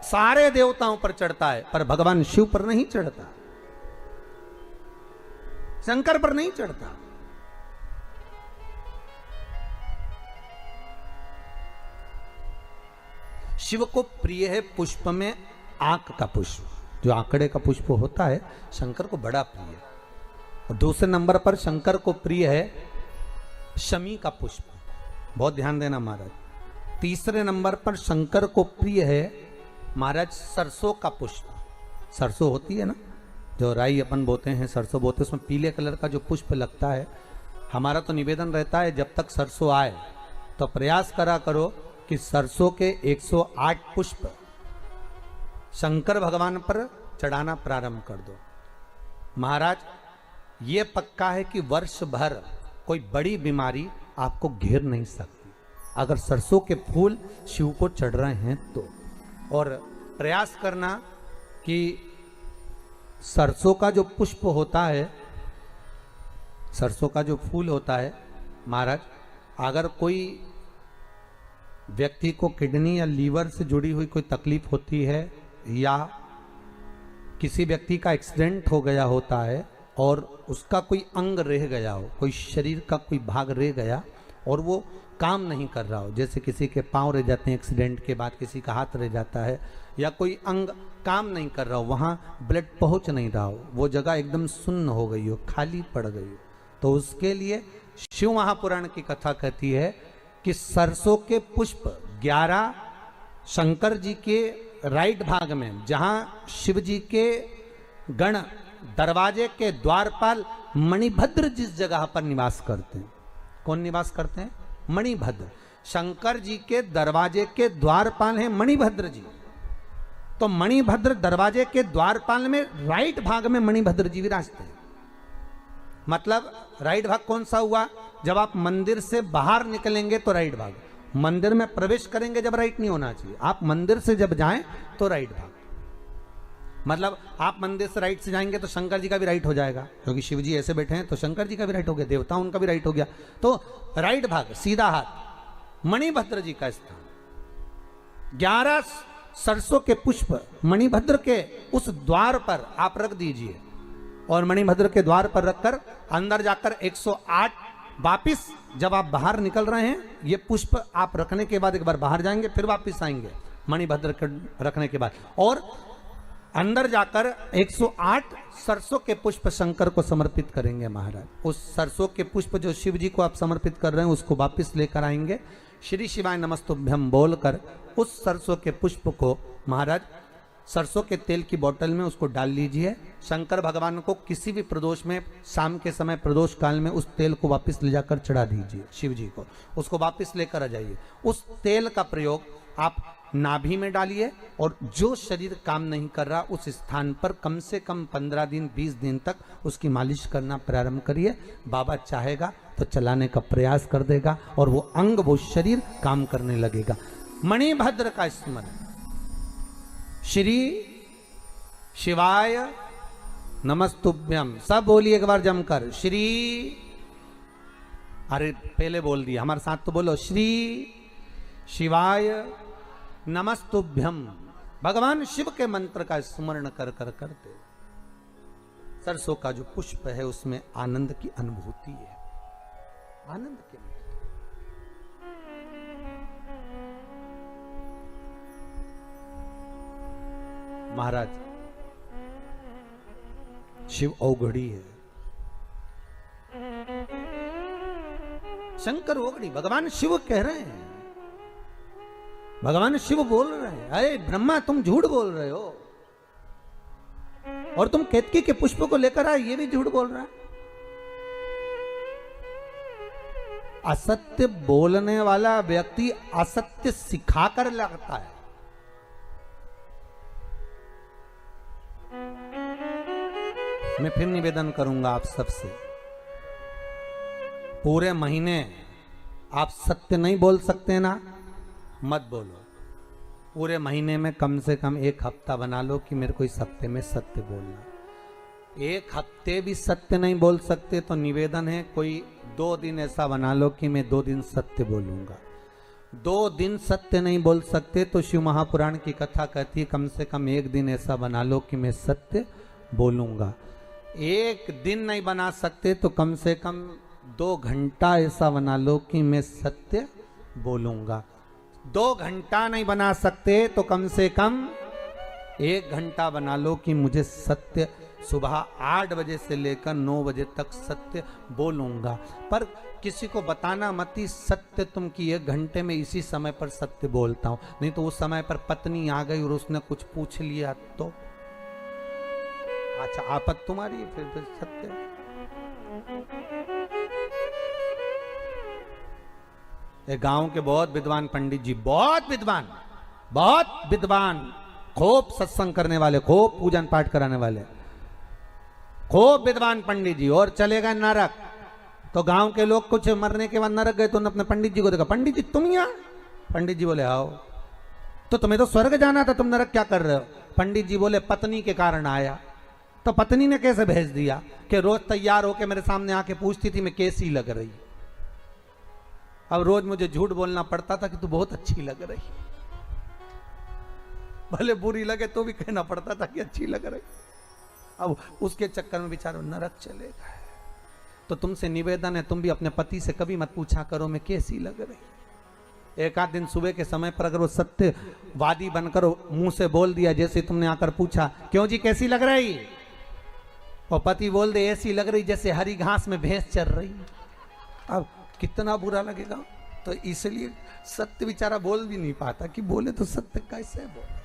सारे देवताओं पर चढ़ता है पर भगवान शिव पर नहीं चढ़ता, शंकर पर नहीं चढ़ता। शिव को प्रिय है पुष्प में आंक का पुष्प, जो आंकड़े का पुष्प होता है शंकर को बड़ा प्रिय है। और दूसरे नंबर पर शंकर को प्रिय है शमी का पुष्प, बहुत ध्यान देना महाराज। तीसरे नंबर पर शंकर को प्रिय है महाराज सरसों का पुष्प। सरसों होती है ना, जो राई अपन बोते हैं, सरसों बोते, उसमें पीले कलर का जो पुष्प लगता है। हमारा तो निवेदन रहता है जब तक सरसों आए तो प्रयास करा करो कि सरसों के 108 पुष्प शंकर भगवान पर चढ़ाना प्रारंभ कर दो। महाराज ये पक्का है कि वर्ष भर कोई बड़ी बीमारी आपको घेर नहीं सकती अगर सरसों के फूल शिव को चढ़ रहे हैं तो। और प्रयास करना कि सरसों का जो पुष्प होता है, सरसों का जो फूल होता है महाराज, अगर कोई व्यक्ति को किडनी या लीवर से जुड़ी हुई कोई तकलीफ होती है या किसी व्यक्ति का एक्सीडेंट हो गया होता है और उसका कोई अंग रह गया हो, कोई शरीर का कोई भाग रह गया और वो काम नहीं कर रहा हो, जैसे किसी के पांव रह जाते हैं एक्सीडेंट के बाद, किसी का हाथ रह जाता है या कोई अंग काम नहीं कर रहा हो, वहाँ ब्लड पहुँच नहीं रहा हो, वो जगह एकदम सुन्न हो गई हो, खाली पड़ गई हो, तो उसके लिए शिव महापुराण की कथा कहती है कि सरसों के पुष्प 11 शंकर जी के राइट भाग में, जहाँ शिव जी के गण दरवाजे के द्वारपाल मणिभद्र जिस जगह पर निवास करते हैं, कौन निवास करते हैं? मणिभद्र। शंकर जी के दरवाजे के द्वारपाल हैं मणिभद्र जी। तो मणिभद्र दरवाजे के द्वारपाल में राइट भाग में मणिभद्र जी विराजते हैं। मतलब राइट भाग कौन सा हुआ? जब आप मंदिर से बाहर निकलेंगे तो राइट भाग, मंदिर में प्रवेश करेंगे जब राइट नहीं होना चाहिए, आप मंदिर से जब जाएं तो राइट भाग। मतलब आप मंदिर से राइट से जाएंगे तो शंकर जी का भी राइट हो जाएगा, क्योंकि शिव जी ऐसे बैठे हैं तो शंकर जी का भी राइट हो गया, देवता उनका भी राइट हो गया, तो राइट भाग सीधा हाथ मणिभद्र जी का स्थान। 11 सरसों के पुष्प मणिभद्र के उस द्वार पर आप रख दीजिए और मणिभद्र के द्वार पर रखकर अंदर जाकर 108 वापिस जब आप बाहर निकल रहे हैं, ये पुष्प आप रखने के बाद एक बार बाहर जाएंगे फिर वापिस आएंगे मणिभद्र के रखने के बाद, और अंदर जाकर 108 सरसों के पुष्प शंकर को समर्पित करेंगे महाराज। उस सरसों के पुष्प जो शिव जी को आप समर्पित कर रहे हैं उसको वापिस लेकर आएंगे, श्री शिवाय नमस्तुभ्यम बोलकर उस सरसों के पुष्प को महाराज सरसों के तेल की बोतल में उसको डाल लीजिए। शंकर भगवान को किसी भी प्रदोष में, शाम के समय प्रदोष काल में उस तेल को वापस ले जाकर चढ़ा दीजिए शिव जी को, उसको वापस लेकर आ जाइए। उस तेल का प्रयोग आप नाभि में डालिए और जो शरीर काम नहीं कर रहा उस स्थान पर कम से कम 15 दिन 20 दिन तक उसकी मालिश करना प्रारंभ करिए। बाबा चाहेगा तो चलाने का प्रयास कर देगा और वो अंग, वो शरीर काम करने लगेगा। मणिभद्र का स्मरण, श्री शिवाय नमस्तुभ्यम, सब बोलिए एक बार जमकर, श्री, अरे पहले बोल दिया, हमारे साथ तो बोलो, श्री शिवाय नमस्तुभ्यम। भगवान शिव के मंत्र का स्मरण कर कर करते सरसों का जो पुष्प है उसमें आनंद की अनुभूति है, आनंद की अनुभूति। महाराज शिव औघड़ी है, शंकर औघड़ी, भगवान शिव कह रहे हैं भगवान शिव बोल रहे हैं, अरे ब्रह्मा तुम झूठ बोल रहे हो, और तुम केतकी के पुष्प को लेकर आए, ये भी झूठ बोल रहा है। असत्य बोलने वाला व्यक्ति असत्य सिखाकर लगता है। मैं फिर निवेदन करूंगा आप सबसे, पूरे महीने आप सत्य नहीं बोल सकते ना, मत बोलो। पूरे महीने में कम से कम एक हफ्ता बना लो कि मेरे को इस हफ्ते में सत्य बोलना। एक हफ्ते भी सत्य नहीं बोल सकते तो निवेदन है कोई 2 दिन ऐसा बना लो कि मैं 2 दिन सत्य बोलूंगा। 2 दिन सत्य नहीं बोल सकते तो शिव महापुराण की कथा कहती है कम से कम 1 दिन ऐसा बना लो कि मैं सत्य बोलूंगा। 1 दिन नहीं बना सकते तो कम से कम 2 घंटा ऐसा बना लो कि मैं सत्य बोलूंगा। 2 घंटा नहीं बना सकते तो कम से कम 1 घंटा बना लो कि मुझे सत्य सुबह 8 बजे से लेकर 9 बजे तक सत्य बोलूंगा। पर किसी को बताना मत ही सत्य तुम कि 1 घंटे में इसी समय पर सत्य बोलता हूं, नहीं तो उस समय पर पत्नी आ गई और उसने कुछ पूछ लिया तो अच्छा आपत तुम्हारी, फिर सत्य। गांव के बहुत विद्वान पंडित जी, बहुत विद्वान, खूब सत्संग करने वाले, खूब पूजन पाठ कराने वाले, खूब विद्वान पंडित जी, और चले गए नरक। तो गांव के लोग कुछ मरने के बाद नरक गए तो उन्होंने अपने पंडित जी को देखा, पंडित जी तुम यहाँ? पंडित जी बोले आओ। तो तुम्हें तो स्वर्ग जाना था, तुम नरक क्या कर रहे हो? पंडित जी बोले पत्नी के कारण आया। तो पत्नी ने कैसे भेज दिया कि रोज तैयार होके मेरे सामने आके पूछती थी मैं कैसी लग रही। अब रोज मुझे झूठ बोलना पड़ता था कि तू बहुत अच्छी लग रही, भले बुरी लगे तो भी कहना पड़ता था कि अच्छी लग रही। अब उसके चक्कर में बेचारा नरक चले गए। तो तुमसे निवेदन है तुम भी अपने पति से कभी मत पूछा करो मैं कैसी लग रही। एक आध दिन सुबह के समय पर अगर वो सत्यवादी बनकर मुंह से बोल दिया, जैसे तुमने आकर पूछा क्यों जी कैसी लग रही, और पति बोल दे ऐसी लग रही जैसे हरी घास में भैंस चर रही, अब कितना बुरा लगेगा। तो इसलिए सत्य बेचारा बोल भी नहीं पाता कि बोले तो सत्य कैसे बोले।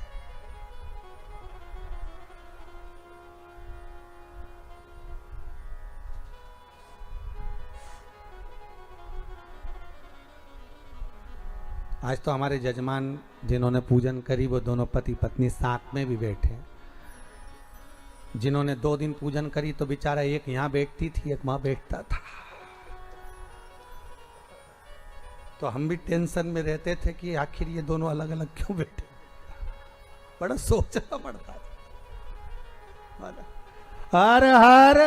आज तो हमारे जजमान जिन्होंने पूजन करी वो दोनों पति पत्नी साथ में भी बैठे। जिन्होंने 2 दिन पूजन करी तो बेचारा एक यहाँ बैठती थी एक वहां बैठता था। तो हम भी टेंशन में रहते थे कि आखिर ये दोनों अलग अलग क्यों बैठे, बड़ा सोचना पड़ता था। हर हर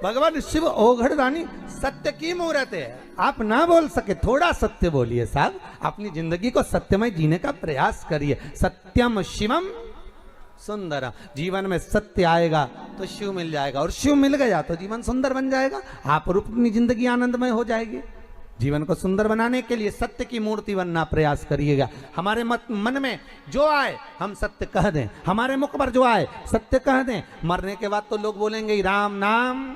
भगवान शिव ओघड़ रानी सत्य की मूर्त है। आप ना बोल सके थोड़ा सत्य बोलिए साहब, अपनी जिंदगी को सत्यमय जीने का प्रयास करिए। सत्यम शिवम सुंदर, जीवन में सत्य आएगा तो शिव मिल जाएगा, और शिव मिल गया तो जीवन सुंदर बन जाएगा। आप अपनी जिंदगी आनंदमय हो जाएगी। जीवन को सुंदर बनाने के लिए सत्य की मूर्ति बनना प्रयास करिएगा। हमारे मन में जो आए हम सत्य कह दें, हमारे मुख पर जो आए सत्य कह दें। मरने के बाद तो लोग बोलेंगे राम नाम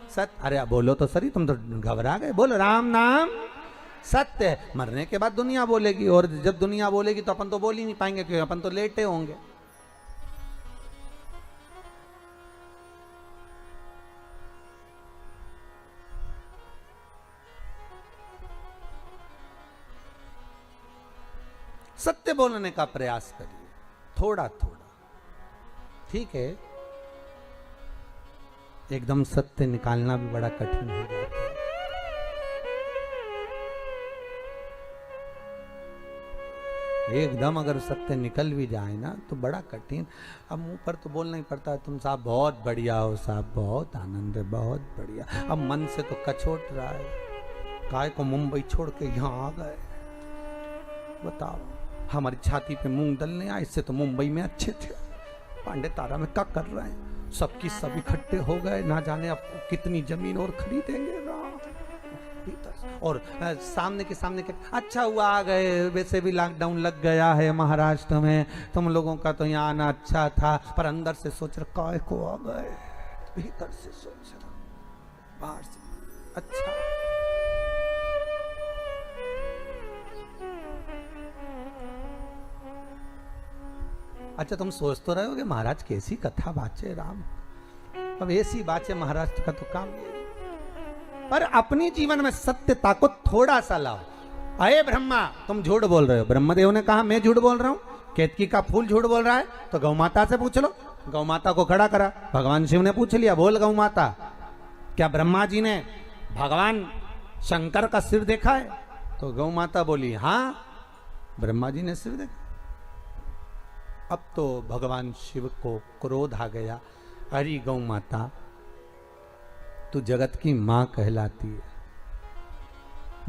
सत्य। अरे बोलो तो सही, तुम तो घबरा गए। बोलो राम नाम सत्य है। मरने के बाद दुनिया बोलेगी, और जब दुनिया बोलेगी तो अपन तो बोल ही नहीं पाएंगे क्योंकि अपन तो लेटे होंगे। सत्य बोलने का प्रयास करिए थोड़ा थोड़ा, ठीक है। एकदम सत्य निकालना भी बड़ा कठिन हो जाता है। एकदम अगर सत्य निकल भी जाए ना तो बड़ा कठिन। अब मुंह पर तो बोलना ही पड़ता है तुम साहब बहुत बढ़िया हो, साहब बहुत आनंद है, बहुत बढ़िया। अब मन से तो कचोट रहा है, काय को मुंबई छोड़ के यहाँ आ गए। बताओ, हमारी छाती पे मूंग दलने आए, इससे तो मुंबई में अच्छे थे। पांडे तारा में क्या कर रहे हैं, सबकी सब इकट्ठे हो गए, ना जाने अब कितनी जमीन और खरीदेंगे। और सामने के अच्छा हुआ आ गए, वैसे भी लॉकडाउन लग गया है महाराष्ट्र में, तुम लोगों का तो यहाँ आना अच्छा था। पर अंदर से सोच रहा काय को आ गए, भीतर से सोच रहा बाहर से अच्छा। अच्छा तुम सोच तो रहे हो कि महाराज कैसी कथा बाचे राम, अब ऐसी बाचे महाराज का तो काम ये है। पर अपनी जीवन में सत्यता को थोड़ा सा लाओ। अये ब्रह्मा तुम झूठ बोल रहे हो। ब्रह्मदेव ने कहा मैं झूठ बोल रहा हूं, केतकी का फूल झूठ बोल रहा है, तो गौ माता से पूछ लो। गौ माता को खड़ा करा, भगवान शिव ने पूछ लिया, बोल गौ माता क्या ब्रह्मा जी ने भगवान शंकर का सिर देखा है? तो गौ माता बोली हाँ ब्रह्मा जी ने सिर देखा। अब तो भगवान शिव को क्रोध आ गया, अरे गौ माता तू जगत की मां कहलाती है,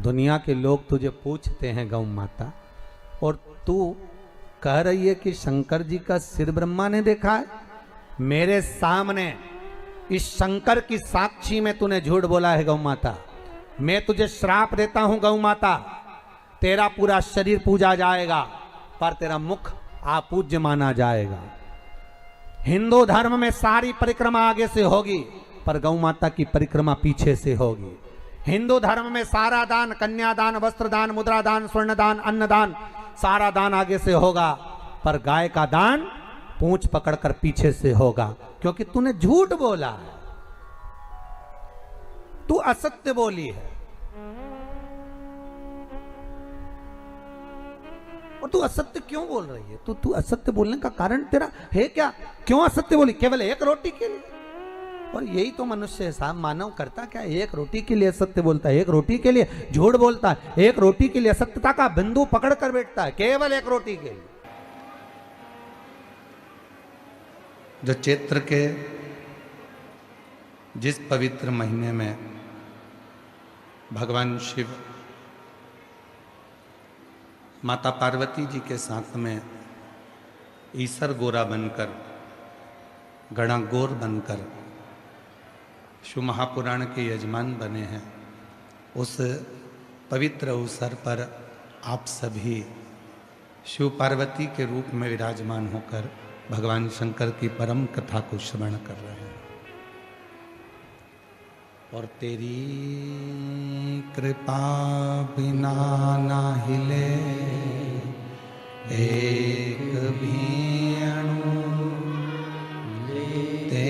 दुनिया के लोग तुझे पूछते हैं गौ माता, और तू कह रही है कि शंकर जी का सिर ब्रह्मा ने देखा है। मेरे सामने इस शंकर की साक्षी में तूने झूठ बोला है गौ माता। मैं तुझे श्राप देता हूं गौ माता, तेरा पूरा शरीर पूजा जाएगा पर तेरा मुख अपूज्य माना जाएगा। हिंदू धर्म में सारी परिक्रमा आगे से होगी पर गौ माता की परिक्रमा पीछे से होगी। हिंदू धर्म में सारा दान, कन्यादान, वस्त्रदान, मुद्रादान, स्वर्णदान, अन्नदान, सारा दान आगे से होगा पर गाय का दान पूंछ पकड़कर पीछे से होगा, क्योंकि तूने झूठ बोला है, तू असत्य बोली है। और तू असत्य क्यों बोल रही है? तू असत्य बोलने का कारण तेरा है क्या? क्यों असत्य बोली? केवल एक रोटी के लिए? और यही तो मनुष्य है साहब, मानव करता क्या? एक रोटी के लिए असत्य बोलता है, एक रोटी के लिए झूठ बोलता है, एक रोटी के लिए असत्यता का बिंदु पकड़ कर बैठता है, केवल एक रोटी के लिए। जो चैत्र के जिस पवित्र महीने में भगवान शिव माता पार्वती जी के साथ में ईसर गोरा बनकर, गणा गोर बनकर शिव महापुराण के यजमान बने हैं, उस पवित्र अवसर पर आप सभी शिव पार्वती के रूप में विराजमान होकर भगवान शंकर की परम कथा को श्रवण कर रहे हैं। और तेरी कृपा बिना ना हिले एक भी अणु, लेते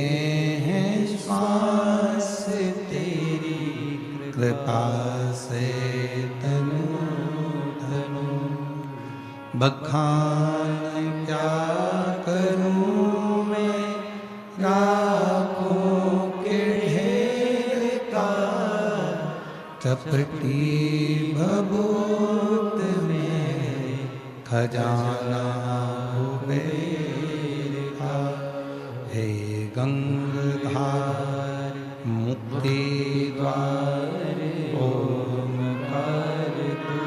हैं श्वास तेरी कृपा से तनु धनु। बखान क्या करूं मैं राखों के ढेर का, चपटी भभूत में खजाना कुबेर का। हे गंगाधार मुक्ति द्वार ओमकार तू,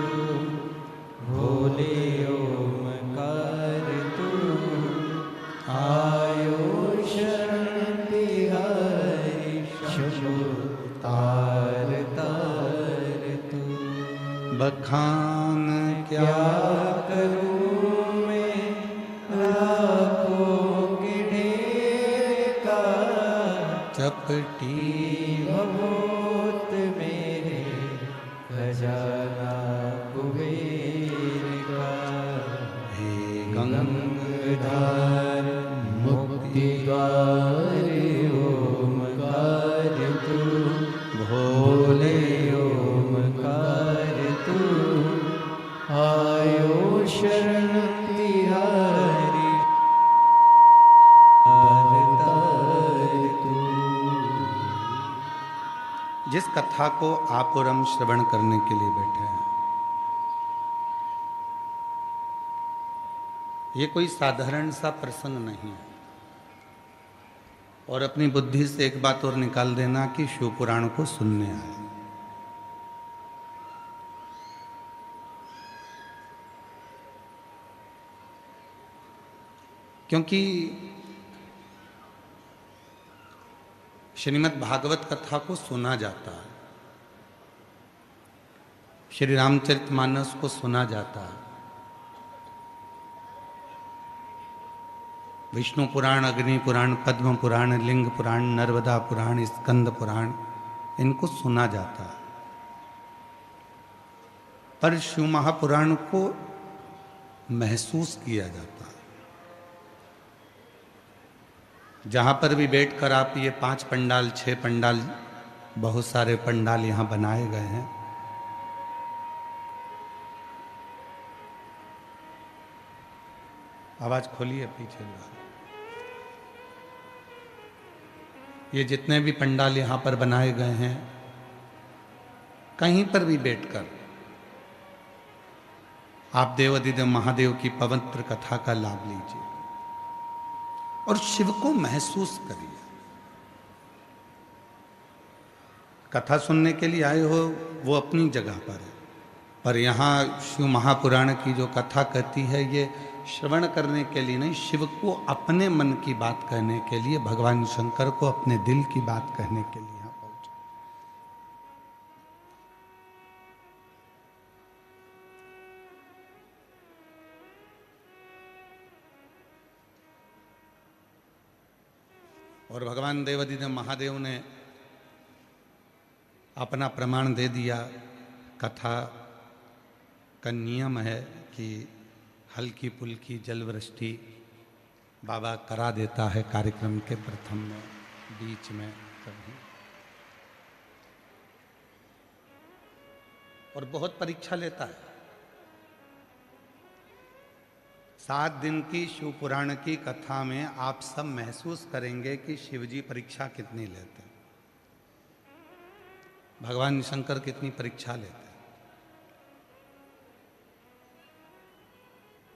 भोले ओमकार तू, आयो शरण बिहारी शंभु तार तार तू। बखान क्या करूं मैं राखों के ढेर का, चपटी भभूत मेरे खजाना कुबेर का। हे गंगाधार मुक्ति द्वार ओमकार तू, भोले ओमकार तू, आयो शरण तिहारी तार तू। जिस कथा को आप और हम श्रवण करने के लिए बैठे हैं, ये कोई साधारण सा प्रसंग नहीं है। और अपनी बुद्धि से एक बात और निकाल देना कि शिव पुराण को सुनने आए। क्योंकि श्रीमद् भागवत कथा को सुना जाता है, श्री रामचरितमानस को सुना जाता है, विष्णु पुराण, अग्नि पुराण, पद्म पुराण, लिंग पुराण, नर्मदा पुराण, स्कंद पुराण, इनको सुना जाता है। पर शिव महापुराण को महसूस किया जाता है। जहाँ पर भी बैठकर आप ये 5 पंडाल 6 पंडाल, बहुत सारे पंडाल यहाँ बनाए गए हैं। आवाज खोलिए पीछे। ये जितने भी पंडाल यहाँ पर बनाए गए हैं, कहीं पर भी बैठकर आप देवाधिदेव महादेव की पवित्र कथा का लाभ लीजिए और शिव को महसूस करिए। कथा सुनने के लिए आए हो वो अपनी जगह पर है, पर यहाँ शिव महापुराण की जो कथा कहती है ये श्रवण करने के लिए नहीं, शिव को अपने मन की बात कहने के लिए, भगवान शंकर को अपने दिल की बात कहने के लिए यहाँ पहुंचे। और भगवान देवाधिदेव महादेव ने अपना प्रमाण दे दिया। कथा का नियम है कि हल्की पुल्की जल वृष्टि बाबा करा देता है कार्यक्रम के प्रथम में, बीच में, कभी। और बहुत परीक्षा लेता है। 7 दिन की शिव पुराण की कथा में आप सब महसूस करेंगे कि शिवजी परीक्षा कितनी लेते हैं, भगवान शंकर कितनी परीक्षा लेते हैं।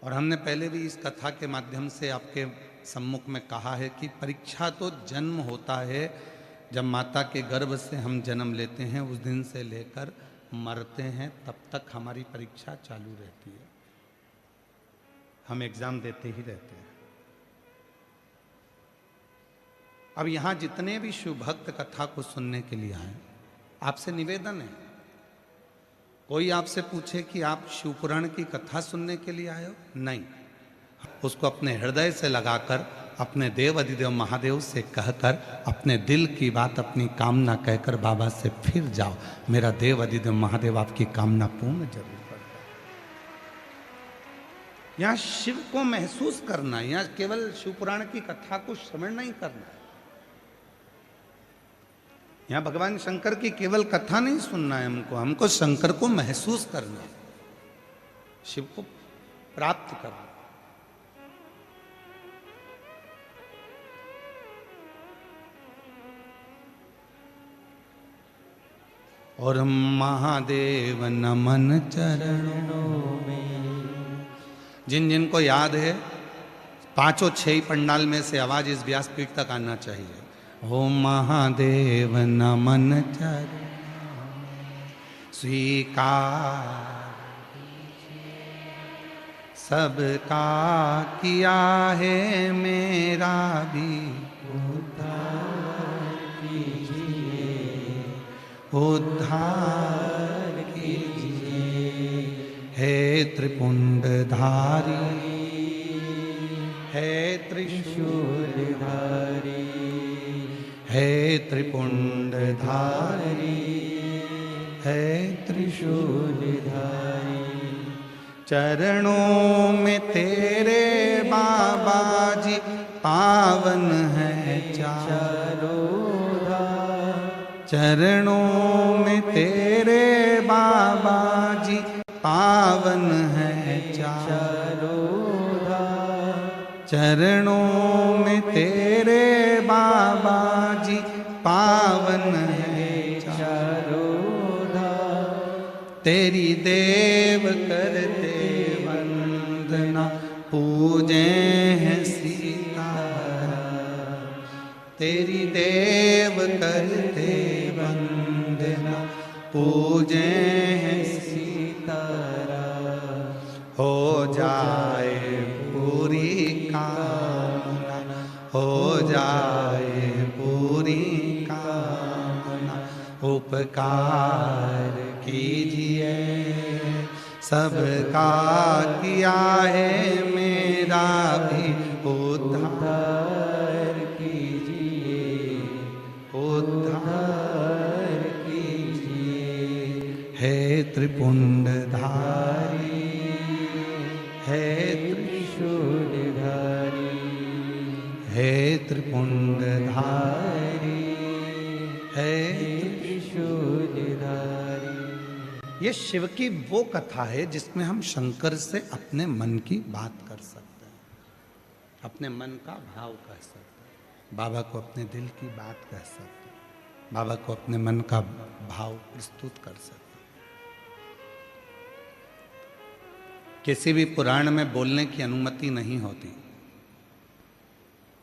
और हमने पहले भी इस कथा के माध्यम से आपके सम्मुख में कहा है कि परीक्षा तो जन्म होता है, जब माता के गर्भ से हम जन्म लेते हैं, उस दिन से लेकर मरते हैं तब तक हमारी परीक्षा चालू रहती है। हम एग्जाम देते ही रहते हैं। अब यहाँ जितने भी शिव भक्त कथा को सुनने के लिए आए, आपसे निवेदन है, कोई आपसे पूछे कि आप शिव पुराण की कथा सुनने के लिए आए हो, नहीं, उसको अपने हृदय से लगाकर, अपने देव अधिदेव महादेव से कहकर, अपने दिल की बात, अपनी कामना कहकर बाबा से फिर जाओ, मेरा देव अधिदेव महादेव आपकी कामना पूर्ण जरूर कर दे। यहाँ शिव को महसूस करना, यहाँ केवल शिव पुराण की कथा को श्रवण नहीं करना, यहाँ भगवान शंकर की केवल कथा नहीं सुनना है, हमको शंकर को महसूस करना है, शिव को प्राप्त करना। और महादेव नमन चरणों में, जिन जिन को याद है 5 6 ही पंडाल में से आवाज इस व्यासपीठ तक आना चाहिए। हो महादेव नमन चरण स्वीकार सबका किया है, मेरा भी उद्धार कीजिए, उद्धार कीजिए। हे त्रिपुंडधारी, हे त्रिशूलधारी, हे त्रिपुंडधारी, है त्रिशूलधारी। चरणों में तेरे बाबा जी पावन है चारों धाम। चरणों में तेरे बाबा जी पावन है चारों धाम। चरणों में तेरे बाबा जी पावन है चारों धाम। तेरी देव करते वंदना पूजे हैं सीता। तेरी देव करते वंदना पूजे हैं सीतारा। हो जाए पूरी कामना, हो जाए पूरी कामना। उपकार कीजिए सबका किया है, मेरा भी उद्धार कीजिए, उद्धार कीजिए। हे त्रिपुंडधारी, हे त्रिशूलधारी, हे हे त्रिपुंडधारी, हे त्रिशूलधारी। ये शिव की वो कथा है जिसमें हम शंकर से अपने मन की बात कर सकते हैं, अपने मन का भाव कह सकते हैं, बाबा को अपने दिल की बात कह सकते हैं, बाबा को अपने मन का भाव प्रस्तुत कर सकते हैं। किसी भी पुराण में बोलने की अनुमति नहीं होती,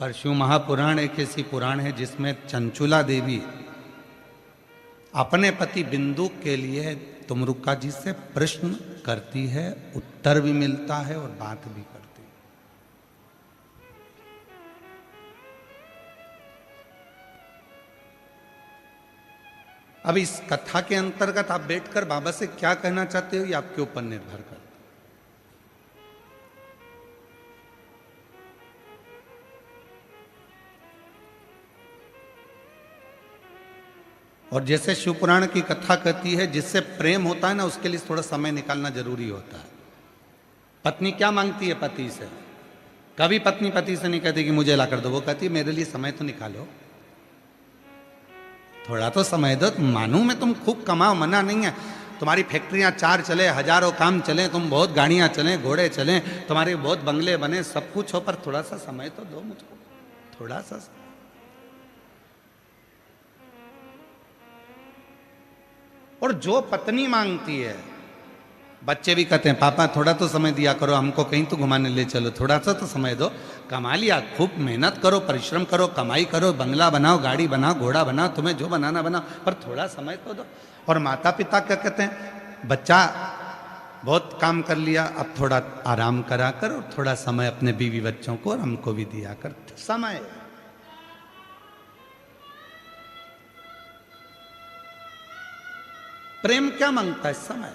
पर शिव महापुराण एक ऐसी पुराण है जिसमें चंचुला देवी अपने पति बिंदु के लिए तुमरुका जी से प्रश्न करती है, उत्तर भी मिलता है और बात भी करती है। अब इस कथा के अंतर्गत आप बैठकर बाबा से क्या कहना चाहते हो ये आपके ऊपर निर्भर करता है। और जैसे शिव पुराण की कथा कहती है, जिससे प्रेम होता है ना उसके लिए थोड़ा समय निकालना जरूरी होता है। पत्नी क्या मांगती है पति से? कभी पत्नी पति से नहीं कहती कि मुझे ला कर दो, वो कहती है मेरे लिए समय तो निकालो, थोड़ा तो समय दो। मानूं मैं तुम खूब कमाओ, मना नहीं है, तुम्हारी फैक्ट्रियां 4 चले, हजारों काम चले, तुम बहुत गाड़ियां चले, घोड़े चले, तुम्हारे बहुत बंगले बने, सब कुछ हो, पर थोड़ा सा समय तो दो मुझको, थोड़ा सा। और जो पत्नी मांगती है, बच्चे भी कहते हैं पापा थोड़ा तो समय दिया करो, हमको कहीं तो घुमाने ले चलो, थोड़ा सा तो समय दो। कमा लिया, खूब मेहनत करो, परिश्रम करो, कमाई करो, बंगला बनाओ, गाड़ी बनाओ, घोड़ा बनाओ, तुम्हें जो बनाना बनाओ, पर थोड़ा समय तो दो। और माता पिता क्या कहते हैं, बच्चा बहुत काम कर लिया, अब थोड़ा आराम करा कर और थोड़ा समय अपने बीवी बच्चों को और हमको भी दिया कर। समय प्रेम क्या मांगता है? समय।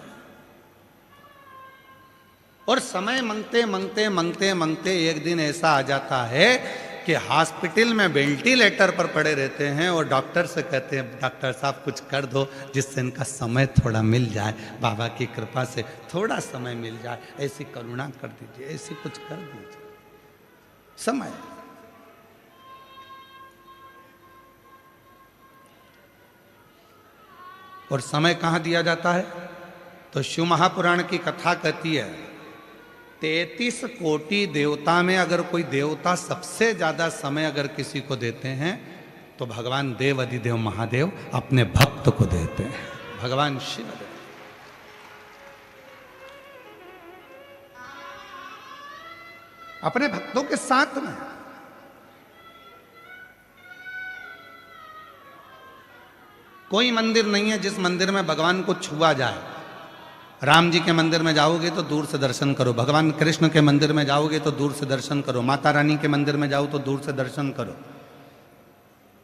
और समय मांगते मांगते मांगते मांगते एक दिन ऐसा आ जाता है कि हॉस्पिटल में वेंटिलेटर पर पड़े रहते हैं और डॉक्टर से कहते हैं डॉक्टर साहब कुछ कर दो जिससे इनका समय थोड़ा मिल जाए, बाबा की कृपा से थोड़ा समय मिल जाए, ऐसी करुणा कर दीजिए, ऐसी कुछ कर दीजिए। समय। और समय कहाँ दिया जाता है? तो शिव महापुराण की कथा कहती है 33 कोटि देवता में अगर कोई देवता सबसे ज्यादा समय अगर किसी को देते हैं तो भगवान देव अधिदेव महादेव अपने भक्त को देते हैं, भगवान शिव। अपने भक्तों के साथ में। कोई मंदिर नहीं है जिस मंदिर में भगवान को छुआ जाए। राम जी के मंदिर में जाओगे तो दूर से दर्शन करो, भगवान कृष्ण के मंदिर में जाओगे तो दूर से दर्शन करो, माता रानी के मंदिर में जाओ तो दूर से दर्शन करो,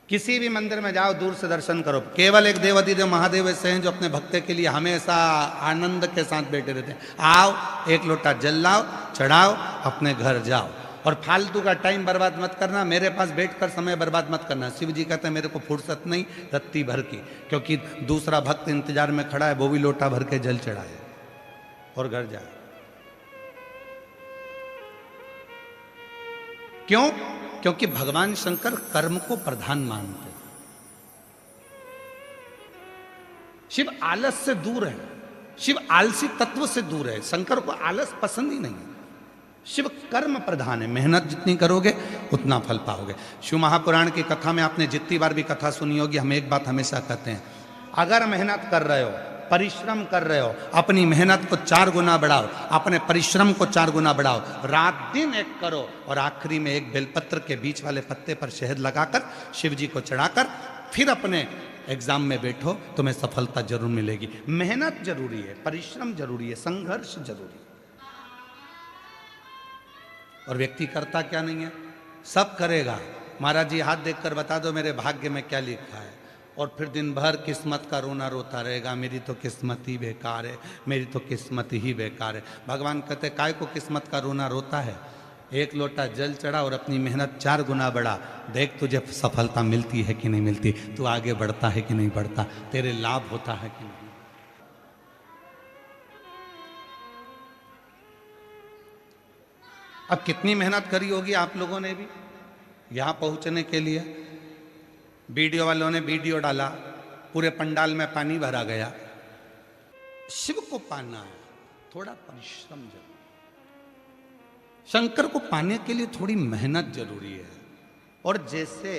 किसी भी मंदिर में जाओ दूर से दर्शन करो। केवल एक देव अधिदेव महादेव ऐसे हैं जो अपने भक्त के लिए हमेशा आनंद के साथ बैठे रहते हैं। आओ, एक लोटा जल लाओ, चढ़ाओ, अपने घर जाओ, और फालतू का टाइम बर्बाद मत करना, मेरे पास बैठकर समय बर्बाद मत करना। शिव जी कहते हैं मेरे को फुर्सत नहीं रत्ती भर की, क्योंकि दूसरा भक्त इंतजार में खड़ा है, वो भी लोटा भर के जल चढ़ाए और घर जाए। क्यों? क्योंकि भगवान शंकर कर्म को प्रधान मानते हैं। शिव आलस से दूर है, शिव आलसी तत्व से दूर है। शंकर को आलस पसंद ही नहीं है। शिव कर्म प्रधान है, मेहनत जितनी करोगे उतना फल पाओगे। शिव महापुराण की कथा में आपने जितनी बार भी कथा सुनी होगी, हम एक बात हमेशा कहते हैं, अगर मेहनत कर रहे हो, परिश्रम कर रहे हो, अपनी मेहनत को 4 गुना बढ़ाओ, अपने परिश्रम को 4 गुना बढ़ाओ, रात दिन एक करो, और आखिरी में एक बेलपत्र के बीच वाले पत्ते पर शहद लगाकर शिव जी को चढ़ाकर फिर अपने एग्जाम में बैठो, तुम्हें सफलता जरूर मिलेगी। मेहनत जरूरी है, परिश्रम जरूरी है, संघर्ष जरूरी है। और व्यक्ति करता क्या नहीं है, सब करेगा। महाराज जी हाथ देखकर बता दो मेरे भाग्य में क्या लिखा है, और फिर दिन भर किस्मत का रोना रोता रहेगा, मेरी तो किस्मत ही बेकार है, मेरी तो किस्मत ही बेकार है। भगवान कहते काय को किस्मत का रोना रोता है, एक लोटा जल चढ़ा और अपनी मेहनत 4 गुना बढ़ा, देख तुझे सफलता मिलती है कि नहीं मिलती, तू आगे बढ़ता है कि नहीं बढ़ता, तेरे लाभ होता है कि नहीं। अब कितनी मेहनत करी होगी आप लोगों ने भी, यहां पहुंचने के लिए वीडियो वालों ने वीडियो डाला, पूरे पंडाल में पानी भरा गया। शिव को पाना है, थोड़ा परिश्रम जरूरी, शंकर को पाने के लिए थोड़ी मेहनत जरूरी है। और जैसे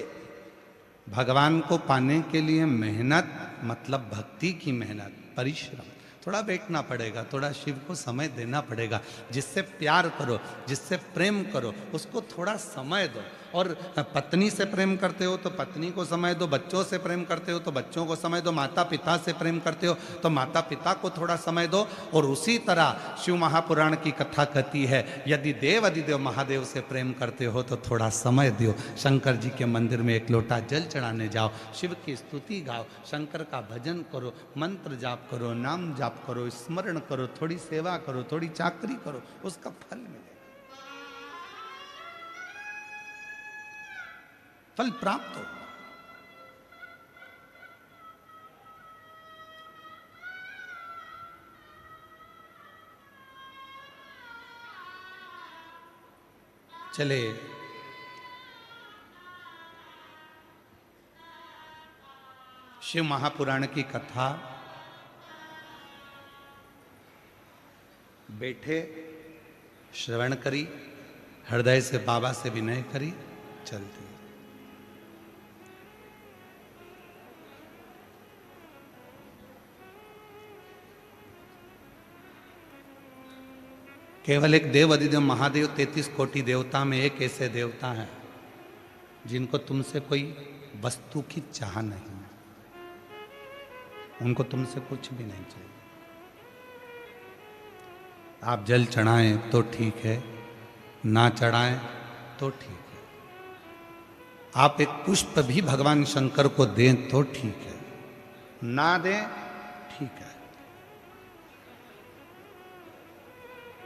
भगवान को पाने के लिए मेहनत मतलब भक्ति की मेहनत, परिश्रम, थोड़ा बैठना पड़ेगा, थोड़ा शिव को समय देना पड़ेगा। जिससे प्यार करो, जिससे प्रेम करो, उसको थोड़ा समय दो। और पत्नी से प्रेम करते हो तो पत्नी को समय दो, बच्चों से प्रेम करते हो तो बच्चों को समय दो, माता पिता से प्रेम करते हो तो माता पिता को थोड़ा समय दो। और उसी तरह शिव महापुराण की कथा कहती है, यदि देव अधिदेव महादेव से प्रेम करते हो तो थोड़ा समय दो। शंकर जी के मंदिर में एक लोटा जल चढ़ाने जाओ, शिव की स्तुति गाओ, शंकर का भजन करो, मंत्र जाप करो, नाम जाप करो, स्मरण करो, थोड़ी सेवा करो, थोड़ी चाकरी करो, उसका फल मिलेगा, फल प्राप्त हो। चले शिव महापुराण की कथा बैठे श्रवण करी, हृदय से बाबा से विनय करी, चलती। केवल एक देव अधिदेव महादेव 33 कोटि देवता में एक ऐसे देवता हैं जिनको तुमसे कोई वस्तु की चाह नहीं, उनको तुमसे कुछ भी नहीं चाहिए। आप जल चढ़ाएं तो ठीक है, ना चढ़ाएं तो ठीक है, आप एक पुष्प भी भगवान शंकर को दें तो ठीक है, ना दें ठीक है।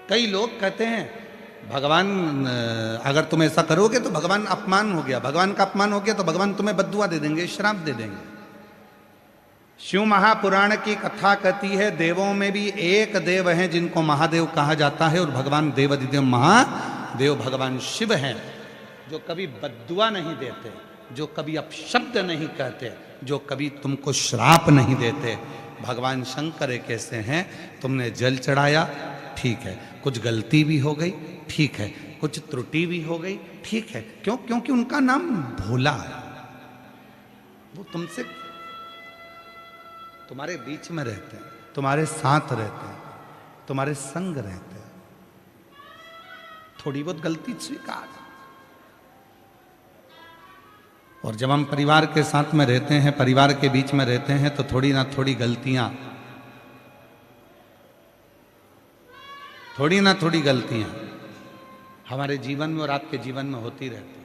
कई लोग कहते हैं भगवान अगर तुम ऐसा करोगे तो भगवान अपमान हो गया, भगवान का अपमान हो गया तो भगवान तुम्हें बद्दुआ दे देंगे, श्राप दे देंगे। शिव महापुराण की कथा कहती है देवों में भी एक देव हैं जिनको महादेव कहा जाता है, और भगवान देवाधिदेव महादेव भगवान शिव हैं, जो कभी बद्दुआ नहीं देते, जो कभी अपशब्द नहीं कहते, जो कभी तुमको श्राप नहीं देते। भगवान शंकर एक ऐसे हैं, तुमने जल चढ़ाया ठीक है, कुछ गलती भी हो गई ठीक है, कुछ त्रुटि भी हो गई ठीक है, क्यों? क्योंकि उनका नाम भोला है, वो तुमसे तुम्हारे बीच में रहते हैं, तुम्हारे साथ रहते हैं, तुम्हारे संग रहते हैं। थोड़ी बहुत गलती स्वीकार। और जब हम परिवार के साथ में रहते हैं, परिवार के बीच में रहते हैं, तो थोड़ी ना थोड़ी गलतियां, थोड़ी ना थोड़ी गलतियां हमारे जीवन में और आपके जीवन में होती रहती है।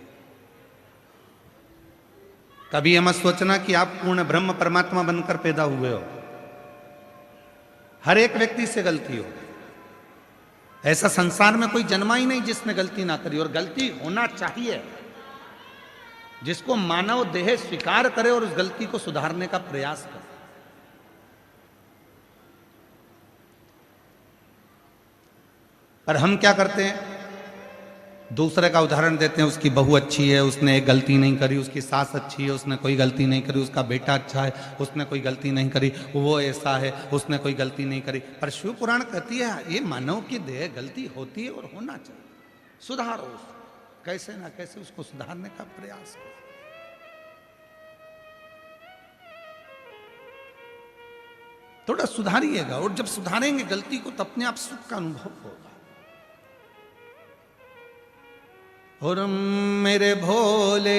कभी यह मत सोचना कि आप पूर्ण ब्रह्म परमात्मा बनकर पैदा हुए हो, हर एक व्यक्ति से गलती हो। ऐसा संसार में कोई जन्मा ही नहीं जिसने गलती ना करी, और गलती होना चाहिए। जिसको मानव देह स्वीकार करे और उस गलती को सुधारने का प्रयास करे। पर हम क्या करते हैं, दूसरे का उदाहरण देते हैं, उसकी बहू अच्छी है, उसने एक गलती नहीं करी, उसकी सास अच्छी है, उसने कोई गलती नहीं करी, उसका बेटा अच्छा है, उसने कोई गलती नहीं करी, वो ऐसा है, उसने कोई गलती नहीं करी। पर शिव पुराण कहती है ये मानव की देह गलती होती है और होना चाहिए, सुधारो उसको, कैसे ना कैसे उसको सुधारने का प्रयास करो। थोड़ा सुधारिएगा, और जब सुधारेंगे गलती को तो अपने आप सुख का अनुभव होगा। और मेरे भोले